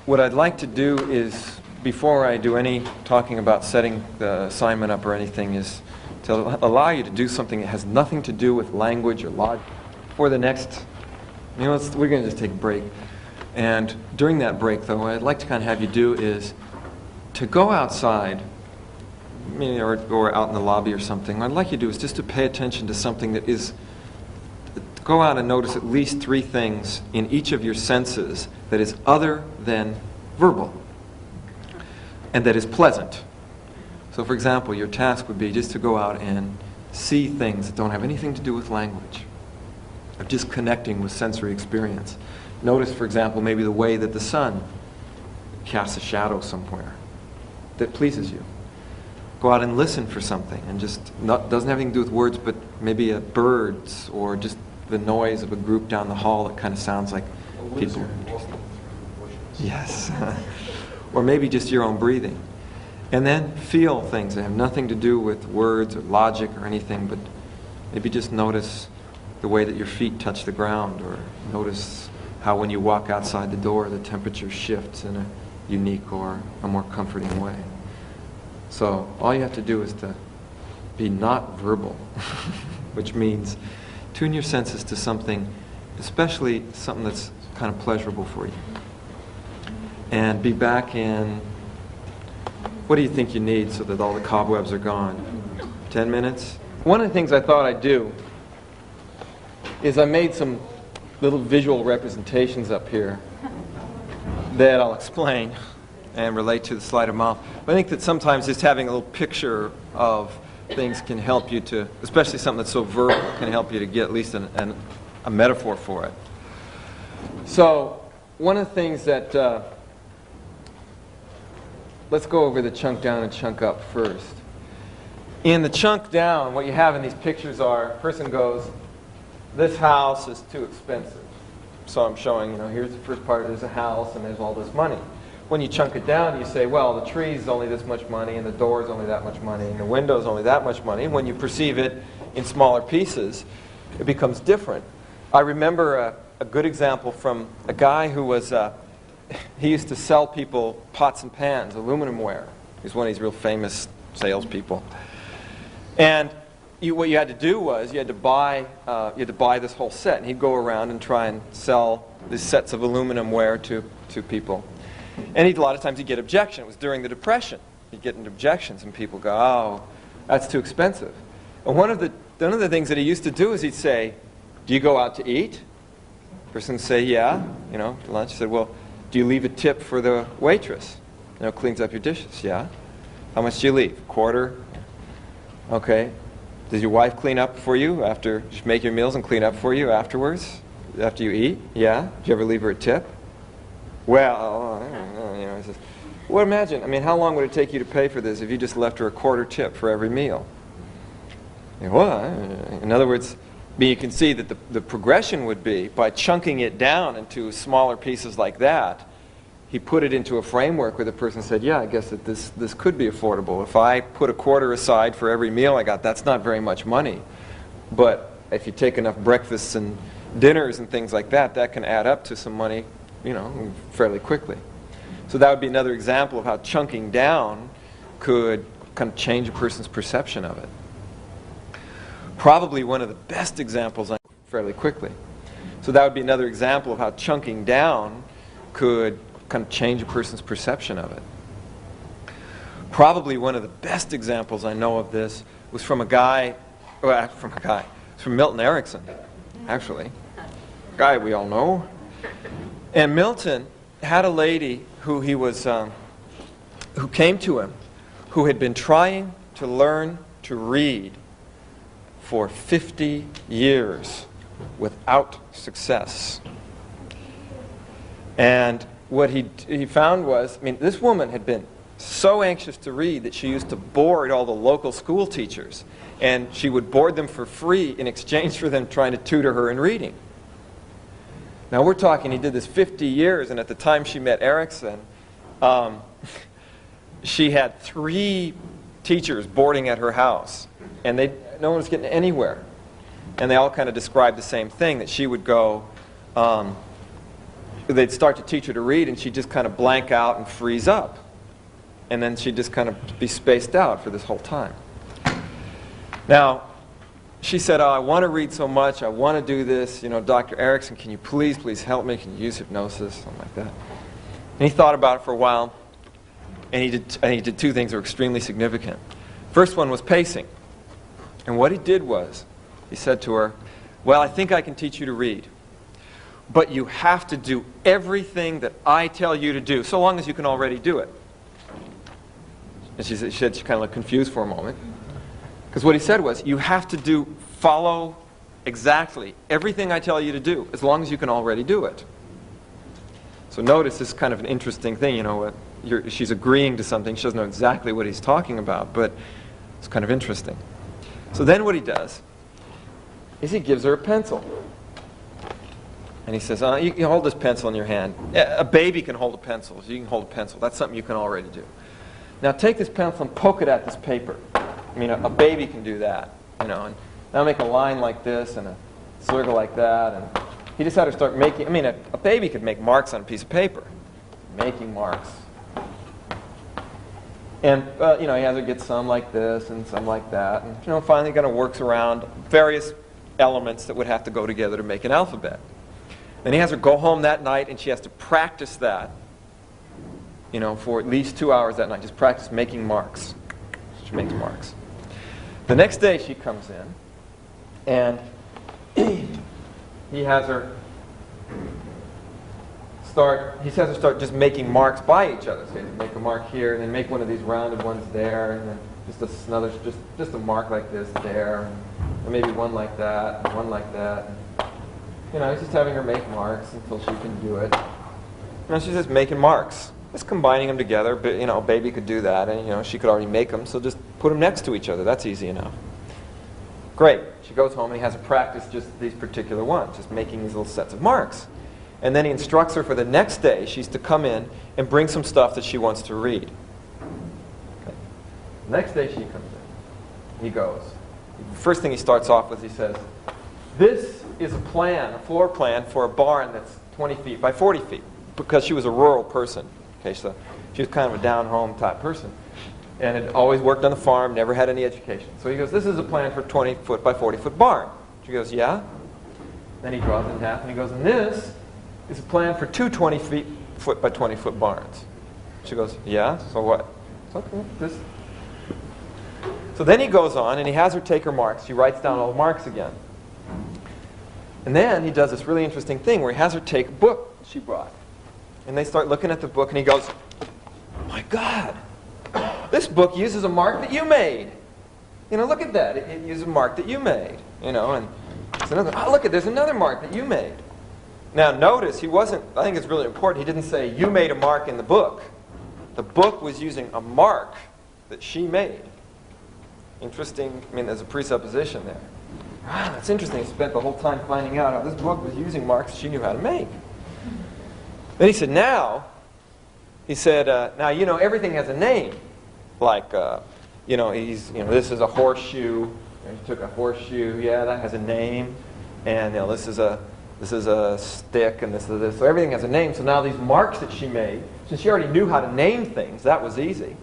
what I'd like to do is, before I do any talking about setting the assignment up or anything, is to allow you to do something that has nothing to do with language or logic. For the next, we're going to just take a break. And during that break, though, what I'd like to kind of have you do is to go outside, or out in the lobby or something. What I'd like you to do is just to pay attention to something that is, go out and notice at least 3 things in each of your senses that is other than verbal and that is pleasant. So, for example, your task would be just to go out and see things that don't have anything to do with language, of just connecting with sensory experience. Notice, for example, maybe the way that the sun casts a shadow somewhere that pleases you. Go out and listen for something, and just doesn't have anything to do with words, but maybe birds or just the noise of a group down the hall that kind of sounds like people. Yes. Or maybe just your own breathing. And then feel things that have nothing to do with words or logic or anything, but maybe just notice the way that your feet touch the ground, or notice how when you walk outside the door the temperature shifts in a unique or a more comforting way. So all you have to do is to be not verbal, which means tune your senses to something, especially something that's kind of pleasurable for you. And be back in, what do you think you need so that all the cobwebs are gone? 10 minutes? One of the things I thought I'd do is I made some little visual representations up here that I'll explain and relate to the sleight of mouth. But I think that sometimes just having a little picture of things can help you to, especially something that's so verbal, can help you to get at least a metaphor for it. So one of the things that, let's go over the chunk down and chunk up first. In the chunk down, what you have in these pictures are, a person goes, this house is too expensive. So I'm showing, here's the first part, there's a house and there's all this money. When you chunk it down, you say, well, the tree's only this much money, and the door's only that much money, and the window's only that much money. And when you perceive it in smaller pieces, it becomes different. I remember a good example from a guy who was, he used to sell people pots and pans, aluminum ware. He's one of these real famous salespeople. And what you had to do was you had to buy this whole set, and he'd go around and try and sell these sets of aluminum ware to people. And a lot of times he'd get objection. It was during the Depression. He'd get into objections, and people go, oh, that's too expensive. one of the things that he used to do is he'd say, do you go out to eat? Person would say, yeah, lunch. He said, well, do you leave a tip for the waitress? Cleans up your dishes, yeah. How much do you leave? Quarter? Okay. Does your wife clean up for you after, just make your meals and clean up for you afterwards? After you eat? Yeah. Do you ever leave her a tip? Well, I don't know, he says, well, imagine, how long would it take you to pay for this if you just left her a quarter tip for every meal? Well, in other words, you can see that the progression would be, by chunking it down into smaller pieces like that, he put it into a framework where the person said, yeah, I guess that this could be affordable. If I put a quarter aside for every meal I got, that's not very much money. But if you take enough breakfasts and dinners and things like that, that can add up to some money, fairly quickly. So that would be another example of how chunking down could kind of change a person's perception of it. Probably one of the best examples, fairly quickly. So that would be another example of how chunking down could kind of change a person's perception of it. Probably one of the best examples I know of this was from Milton Erickson, actually. A guy we all know. And Milton had a lady who who came to him, who had been trying to learn to read for 50 years without success. And what he found was, this woman had been so anxious to read that she used to board all the local school teachers. And she would board them for free in exchange for them trying to tutor her in reading. Now we're talking, he did this 50 years, and at the time she met Erickson, she had 3 teachers boarding at her house. And no one was getting anywhere. And they all kind of described the same thing, that she would go, they'd start to teach her to read, and she'd just kind of blank out and freeze up. And then she'd just kind of be spaced out for this whole time. Now, she said, I want to read so much, I want to do this, Dr. Erickson, can you please help me? Can you use hypnosis? Something like that. And he thought about it for a while, and he did 2 things that were extremely significant. First one was pacing. And what he did was, he said to her, well, I think I can teach you to read, but you have to do everything that I tell you to do, so long as you can already do it. And she kind of looked confused for a moment. Because what he said was, you have to follow exactly everything I tell you to do, as long as you can already do it. So notice this is kind of an interesting thing, she's agreeing to something, she doesn't know exactly what he's talking about, but it's kind of interesting. So then what he does is he gives her a pencil. And he says, you can hold this pencil in your hand. A baby can hold a pencil, so you can hold a pencil. That's something you can already do. Now take this pencil and poke it at this paper. A baby can do that, and now make a line like this and a circle like that. And he just had to start making, a baby could make marks on a piece of paper. Making marks. And, he has her get some like this and some like that. And, finally kind of works around various elements that would have to go together to make an alphabet. Then he has her go home that night, and she has to practice that, for at least 2 hours that night. Just practice making marks. She makes marks. The next day she comes in, and he has her start just making marks by each other. So he has to make a mark here, and then make one of these rounded ones there, and then just a mark like this there, and maybe one like that, and one like that. He's just having her make marks until she can do it. She's just making marks. Just combining them together, but a baby could do that, and she could already make them, so just put them next to each other. That's easy enough. Great. She goes home and he has her practice just these particular ones, just making these little sets of marks. And then he instructs her for the next day, she's to come in and bring some stuff that she wants to read. Okay. The next day she comes in. He goes. The first thing he starts off with, he says, this is a floor plan for a barn that's 20 feet by 40 feet, because she was a rural person. Okay, so she was kind of a down-home type person and had always worked on the farm, never had any education. So he goes, this is a plan for a 20-foot by 40-foot barn. She goes, yeah. Then he draws it in half, and he goes, and this is a plan for 2 20-foot by 20-foot barns. She goes, yeah, so what? So So then he goes on and he has her take her marks. She writes down all the marks again. And then he does this really interesting thing where he has her take a book she brought. And they start looking at the book and he goes, "Oh my God, this book uses a mark that you made. Look at that. It uses a mark that you made." And there's another, "Oh, look, there's another mark that you made." Now notice, I think it's really important, he didn't say, "You made a mark in the book." The book was using a mark that she made. Interesting, there's a presupposition there. Wow, that's interesting. He spent the whole time finding out how this book was using marks she knew how to make. Then he said, now, everything has a name. Like, this is a horseshoe. He took a horseshoe. Yeah, that has a name. And this is a stick, and this is this. So everything has a name. So now these marks that she made, since she already knew how to name things, that was easy.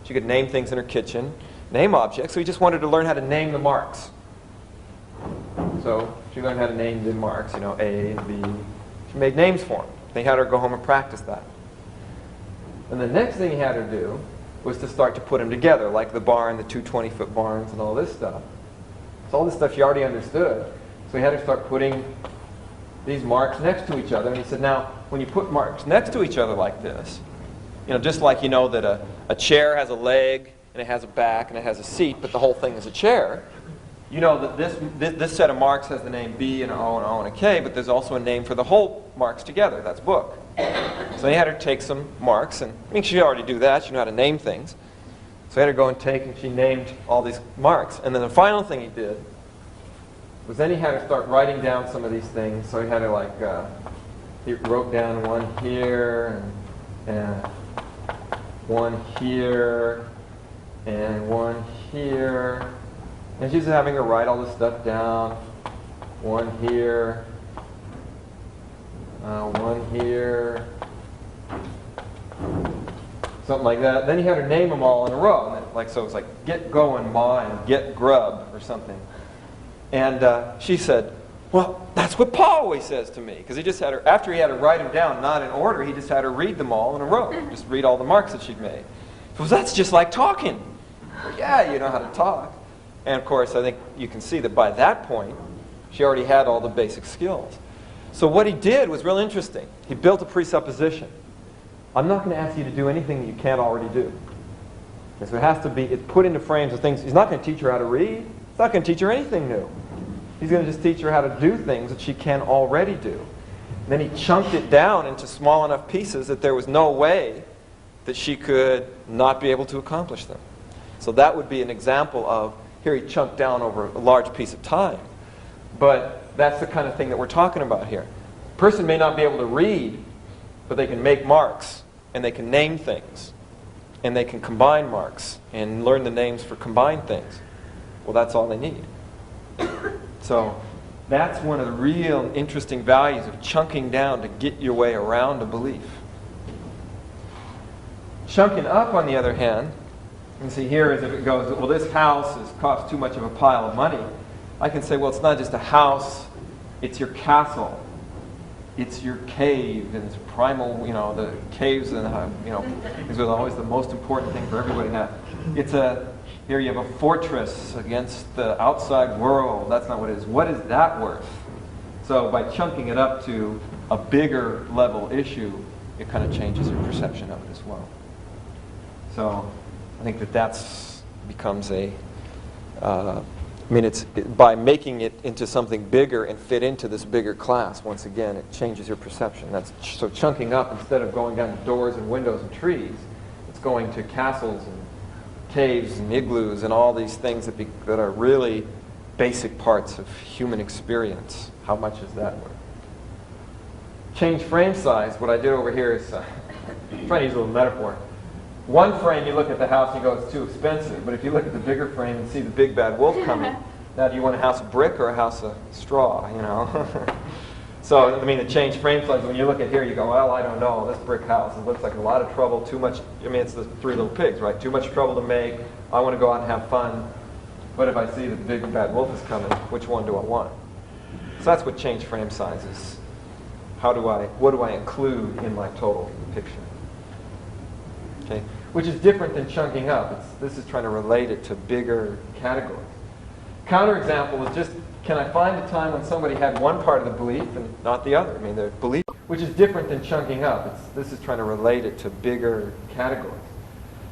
She could name things in her kitchen, name objects. So he just wanted to learn how to name the marks. So she learned how to name the marks, A and B. She made names for them. They had her go home and practice that. And the next thing he had her do was to start to put them together, like the barn, the two 20-foot barns, and all this stuff. So all this stuff she already understood. So he had her start putting these marks next to each other. And he said, now, when you put marks next to each other like this, just like that a chair has a leg, and it has a back, and it has a seat, but the whole thing is a chair, that this set of marks has the name B and an O and O and a K, but there's also a name for the whole marks together. That's book. So he had her take some marks, and she already do that. She knew how to name things. So he had her go and take, and she named all these marks. And then the final thing he did was then he had her start writing down some of these things. So he had her he wrote down one here, and one here, and one here. And she's having her write all this stuff down. One here, one here, something like that. Then he had her name them all in a row. And so it was like, "Get going, Ma," and "Get grub," or something. And she said, "Well, that's what Pa always says to me." Because he just had her, after he had her write them down, not in order, he just had her read them all in a row. Just read all the marks that she'd made. Well, that's just like talking. Well, yeah, you know how to talk. And of course, I think you can see that by that point, she already had all the basic skills. So what he did was real interesting. He built a presupposition. I'm not going to ask you to do anything that you can't already do. And so it has to be, it's put into frames of things. He's not going to teach her how to read. He's not going to teach her anything new. He's going to just teach her how to do things that she can already do. And then he chunked it down into small enough pieces that there was no way that she could not be able to accomplish them. So that would be an example of, here he chunked down over a large piece of time. But that's the kind of thing that we're talking about here. A person may not be able to read, but they can make marks, and they can name things, and they can combine marks, and learn the names for combined things. Well, that's all they need. So that's one of the real interesting values of chunking down to get your way around a belief. Chunking up, on the other hand, you can see here as if it goes, well, this house costs too much of a pile of money. I can say, well, it's not just a house, it's your castle. It's your cave, and it's primal, the caves, and, these are always the most important thing for everybody to have. Here you have a fortress against the outside world. That's not what it is. What is that worth? So by chunking it up to a bigger level issue, it kind of changes your perception of it as well. So I think that's becomes by making it into something bigger and fit into this bigger class, once again, it changes your perception. So chunking up, instead of going down to doors and windows and trees, it's going to castles and caves and igloos and all these things that are really basic parts of human experience. How much is that worth? Change frame size. What I did over here is, I'm trying to use a little metaphor. One frame, you look at the house and you go, it's too expensive. But if you look at the bigger frame and see the big bad wolf coming, now do you want a house of brick or a house of straw, So, the change frame size, when you look at here, you go, well, I don't know, this brick house, it looks like a lot of trouble, too much, it's the Three Little Pigs, right? Too much trouble to make, I want to go out and have fun. But if I see the big bad wolf is coming, which one do I want? So that's what change frame size is. What do I include in my total picture? Okay. which is different than chunking up. This is trying to relate it to bigger categories. Counterexample is just, can I find a time when somebody had one part of the belief and not the other? I mean, the belief, which is different than chunking up. This is trying to relate it to bigger categories.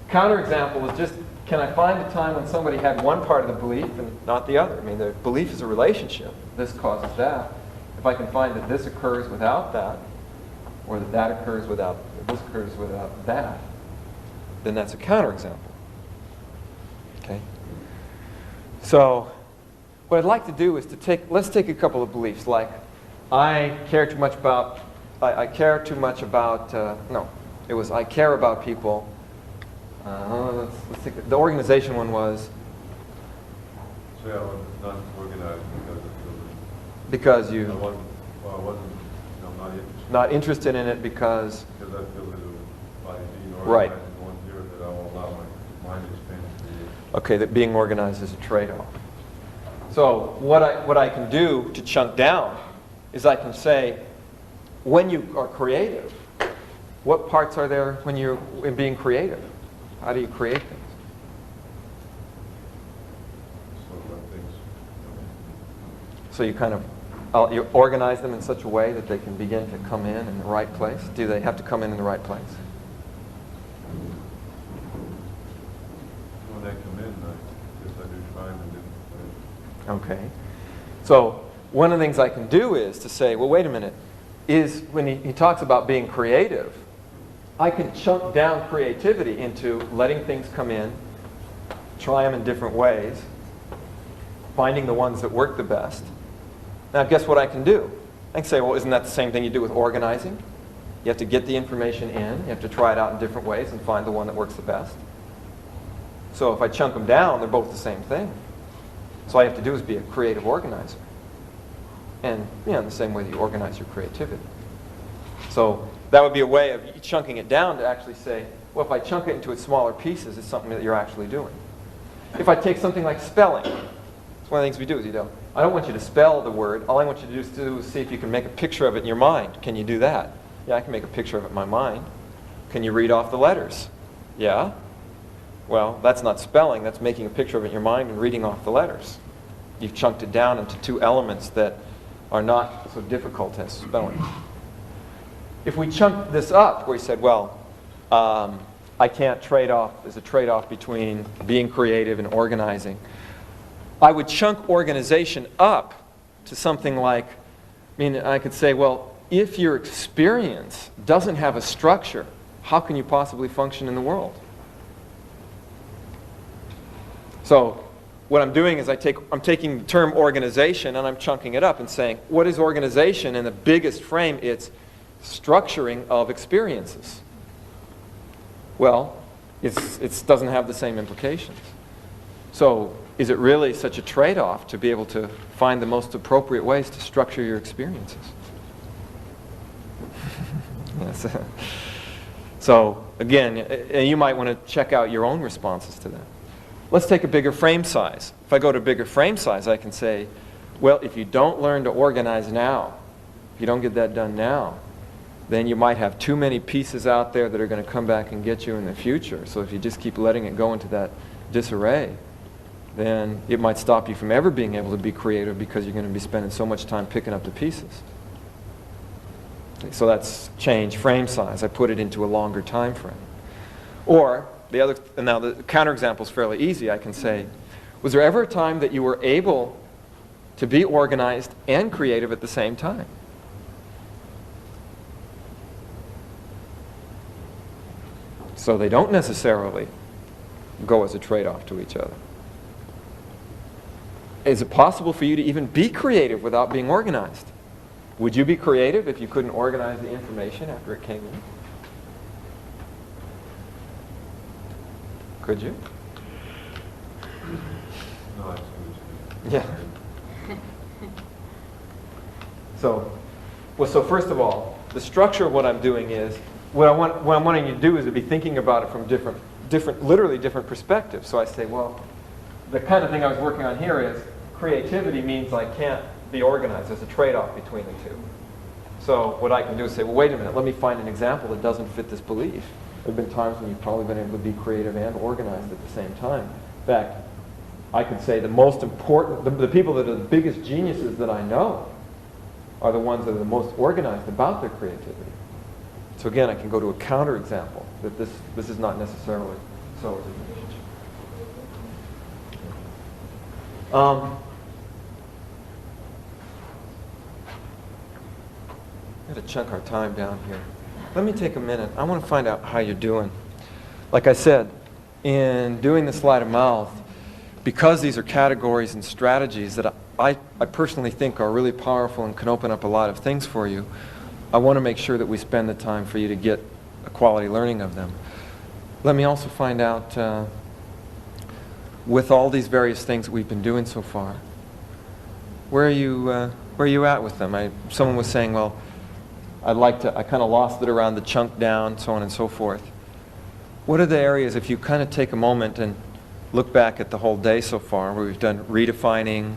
Counterexample is just, can I find a time when somebody had one part of the belief and not the other? I mean, the belief is a relationship. This causes that. If I can find that this occurs without that, or that that occurs without, this occurs without that, then that's a counterexample. Okay? So, what I'd like to do is to let's take a couple of beliefs, like I care too much about people. Let's think. The organization one was So I was not organized because you I wasn't, not interested in it because I feel that by being right. organized in one year that I will allow my mind to expand to the okay, that being organized is a trade-off. So what I can do to chunk down is I can say, when you are creative, what parts are there when you're in being creative? How do you create things? So you kind of you organize them in such a way that they can begin to come in the right place. Do they have to come in the right place? When they come in, I guess I do try them in different ways. Okay. So one of the things I can do is to say, well, wait a minute, is when he talks about being creative, I can chunk down creativity into letting things come in, try them in different ways, finding the ones that work the best. Now, guess what I can do? I can say, well, isn't that the same thing you do with organizing? You have to get the information in, you have to try it out in different ways and find the one that works the best. So if I chunk them down, they're both the same thing. So all you have to do is be a creative organizer. And in the same way that you organize your creativity. So that would be a way of chunking it down to actually say, well, if I chunk it into its smaller pieces, it's something that you're actually doing. If I take something like spelling, it's one of the things we do is I don't want you to spell the word. All I want you to do is see if you can make a picture of it in your mind. Can you do that? Yeah, I can make a picture of it in my mind. Can you read off the letters? Yeah. Well, that's not spelling. That's making a picture of it in your mind and reading off the letters. You've chunked it down into two elements that are not so difficult as spelling. If we chunk this up, where you said, well, I can't trade off, there's a trade-off between being creative and organizing. I would chunk organization up to something like, I could say, well, if your experience doesn't have a structure, how can you possibly function in the world? So what I'm doing is I'm taking the term organization and I'm chunking it up and saying, what is organization? In the biggest frame, it's structuring of experiences. Well, it doesn't have the same implications. So is it really such a trade-off to be able to find the most appropriate ways to structure your experiences? Yes. So again, you might want to check out your own responses to that. Let's take a bigger frame size. If I go to bigger frame size, I can say, well, if you don't learn to organize now, if you don't get that done now, then you might have too many pieces out there that are going to come back and get you in the future. So if you just keep letting it go into that disarray, then it might stop you from ever being able to be creative because you're going to be spending so much time picking up the pieces. So that's change frame size. I put it into a longer time frame. Or now the counterexample is fairly easy. I can say, was there ever a time that you were able to be organized and creative at the same time? So they don't necessarily go as a trade-off to each other. Is it possible for you to even be creative without being organized? Would you be creative if you couldn't organize the information after it came in? Could you? No, I see what you mean. Yeah. So first of all, the structure of what I'm doing is, what I'm wanting you to do is to be thinking about it from literally different perspectives. So I say, well, the kind of thing I was working on here is creativity means I can't be organized. There's a trade-off between the two. So what I can do is say, well, wait a minute, let me find an example that doesn't fit this belief. There have been times when you've probably been able to be creative and organized at the same time. In fact, I could say the most important, the people that are the biggest geniuses that I know are the ones that are the most organized about their creativity. So again, I can go to a counterexample that this is not necessarily so. I'm going to chunk our time down here. Let me take a minute. I want to find out how you're doing. Like I said, in doing the sleight of mouth, because these are categories and strategies that I personally think are really powerful and can open up a lot of things for you, I want to make sure that we spend the time for you to get a quality learning of them. Let me also find out, with all these various things that we've been doing so far, where are you at with them? Someone was saying, well, I kind of lost it around the chunk down, so on and so forth. What are the areas, if you kind of take a moment and look back at the whole day so far, where we've done redefining,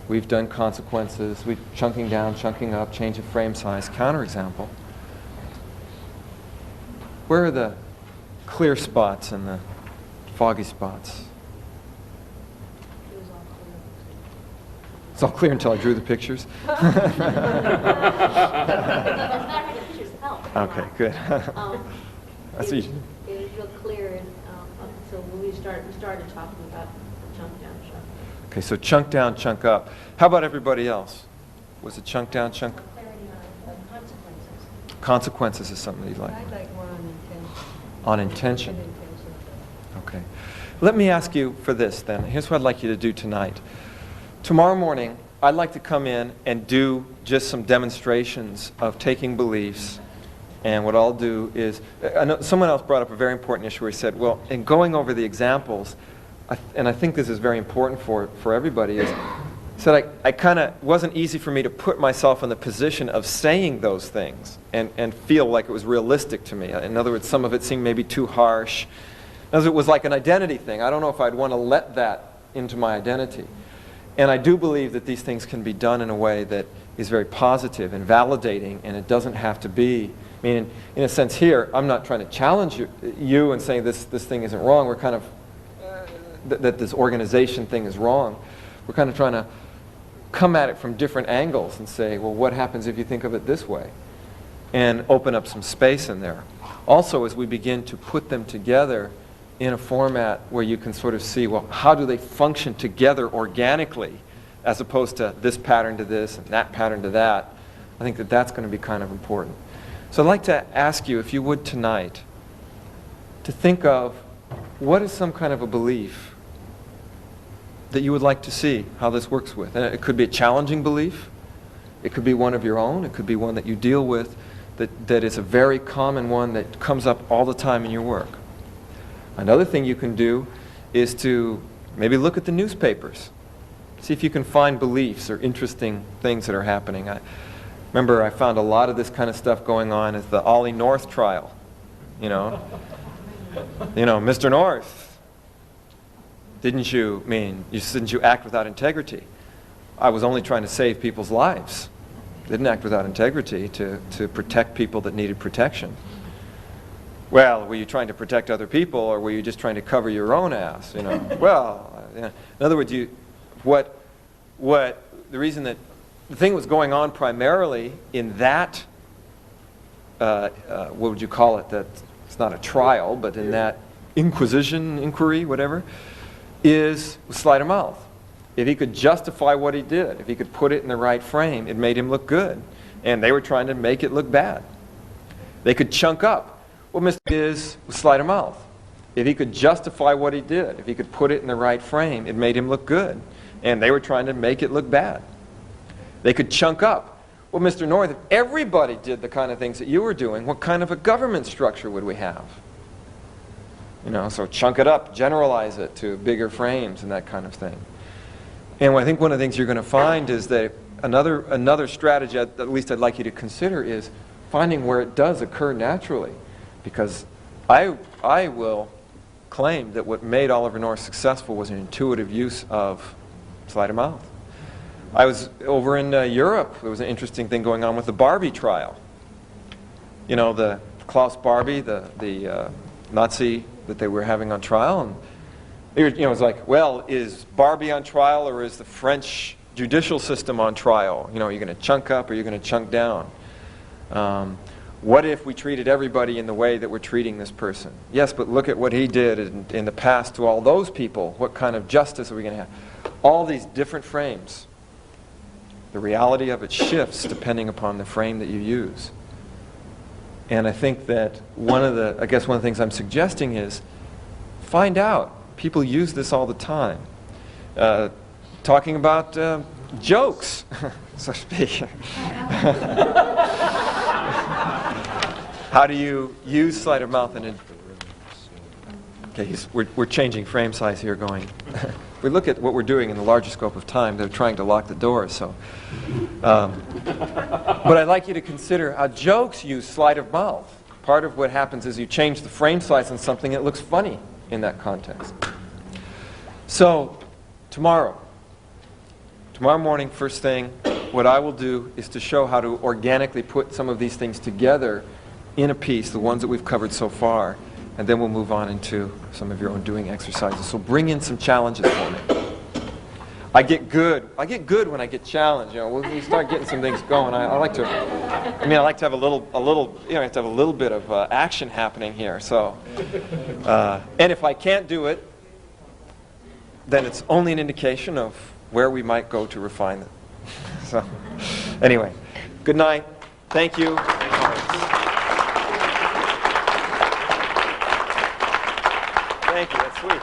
we've done consequences, we've chunking down, chunking up, change of frame size, counterexample. Where are the clear spots and the foggy spots? It's all clear until I drew the pictures. Okay, good. That's easy. It was real clear up until we started talking about chunk down, chunk. Okay, so chunk down, chunk up. How about everybody else? Was it chunk down, chunk? Clarity on consequences. Consequences is something you'd like. I'd like more on intention. On intention. Okay. Let me ask you for this then. Here's what I'd like you to do tonight. Tomorrow morning, I'd like to come in and do just some demonstrations of taking beliefs. And what I'll do is, I know someone else brought up a very important issue where he said, well, in going over the examples, and I think this is very important for everybody, is said I kind of wasn't easy for me to put myself in the position of saying those things and feel like it was realistic to me. In other words, some of it seemed maybe too harsh. As it was like an identity thing. I don't know if I'd want to let that into my identity. And I do believe that these things can be done in a way that is very positive and validating, and it doesn't have to be, I mean, in a sense here, I'm not trying to challenge you and saying this thing isn't wrong. We're kind of, that this organization thing is wrong. We're kind of trying to come at it from different angles and say, well, what happens if you think of it this way? And open up some space in there. Also, as we begin to put them together in a format where you can sort of see, well, how do they function together organically as opposed to this pattern to this and that pattern to that. I think that that's going to be kind of important. So I'd like to ask you, if you would tonight, to think of what is some kind of a belief that you would like to see how this works with. And it could be a challenging belief. It could be one of your own. It could be one that you deal with that is a very common one that comes up all the time in your work. Another thing you can do is to maybe look at the newspapers. See if you can find beliefs or interesting things that are happening. Remember, I found a lot of this kind of stuff going on at the Ollie North trial. You know, Mr. North, didn't you act without integrity? I was only trying to save people's lives. Didn't act without integrity to protect people that needed protection. Well, were you trying to protect other people, or were you just trying to cover your own ass? You know. Well, in other words, the reason that the thing was going on primarily in that, what would you call it? That it's not a trial, but in that inquiry, whatever, is sleight of mouth. If he could justify what he did, if he could put it in the right frame, it made him look good, and they were trying to make it look bad. They could chunk up. What Mr. is sleight of mouth. If he could justify what he did, if he could put it in the right frame, it made him look good. And they were trying to make it look bad. They could chunk up. Well, Mr. North, if everybody did the kind of things that you were doing, what kind of a government structure would we have? You know, so chunk it up, generalize it to bigger frames and that kind of thing. And I think one of the things you're going to find is that another strategy, at least I'd like you to consider, is finding where it does occur naturally. Because I will claim that what made Oliver North successful was an intuitive use of sleight of mouth. I was over in Europe. There was an interesting thing going on with the Barbie trial. You know, the Klaus Barbie, the Nazi that they were having on trial, and it was like, well, is Barbie on trial or is the French judicial system on trial? Are you going to chunk up or are you going to chunk down? What if we treated everybody in the way that we're treating this person? Yes, but look at what he did in the past to all those people. What kind of justice are we going to have? All these different frames. The reality of it shifts depending upon the frame that you use. And I think that one of the things I'm suggesting is find out. People use this all the time. Talking about jokes, so to speak. How do you use sleight of mouth? Okay, we're changing frame size here going. We look at what we're doing in the larger scope of time. They're trying to lock the door, so. But I'd like you to consider how jokes use sleight of mouth. Part of what happens is you change the frame size on something that looks funny in that context. So, tomorrow morning, first thing, what I will do is to show how to organically put some of these things together in a piece, the ones that we've covered so far, and then we'll move on into some of your own doing exercises. So bring in some challenges for me. I get good when I get challenged. When we start getting some things going, I like to have a little bit of action happening here. So, and if I can't do it, then it's only an indication of where we might go to refine it. So, anyway, good night. Thank you. Thank you. That's sweet.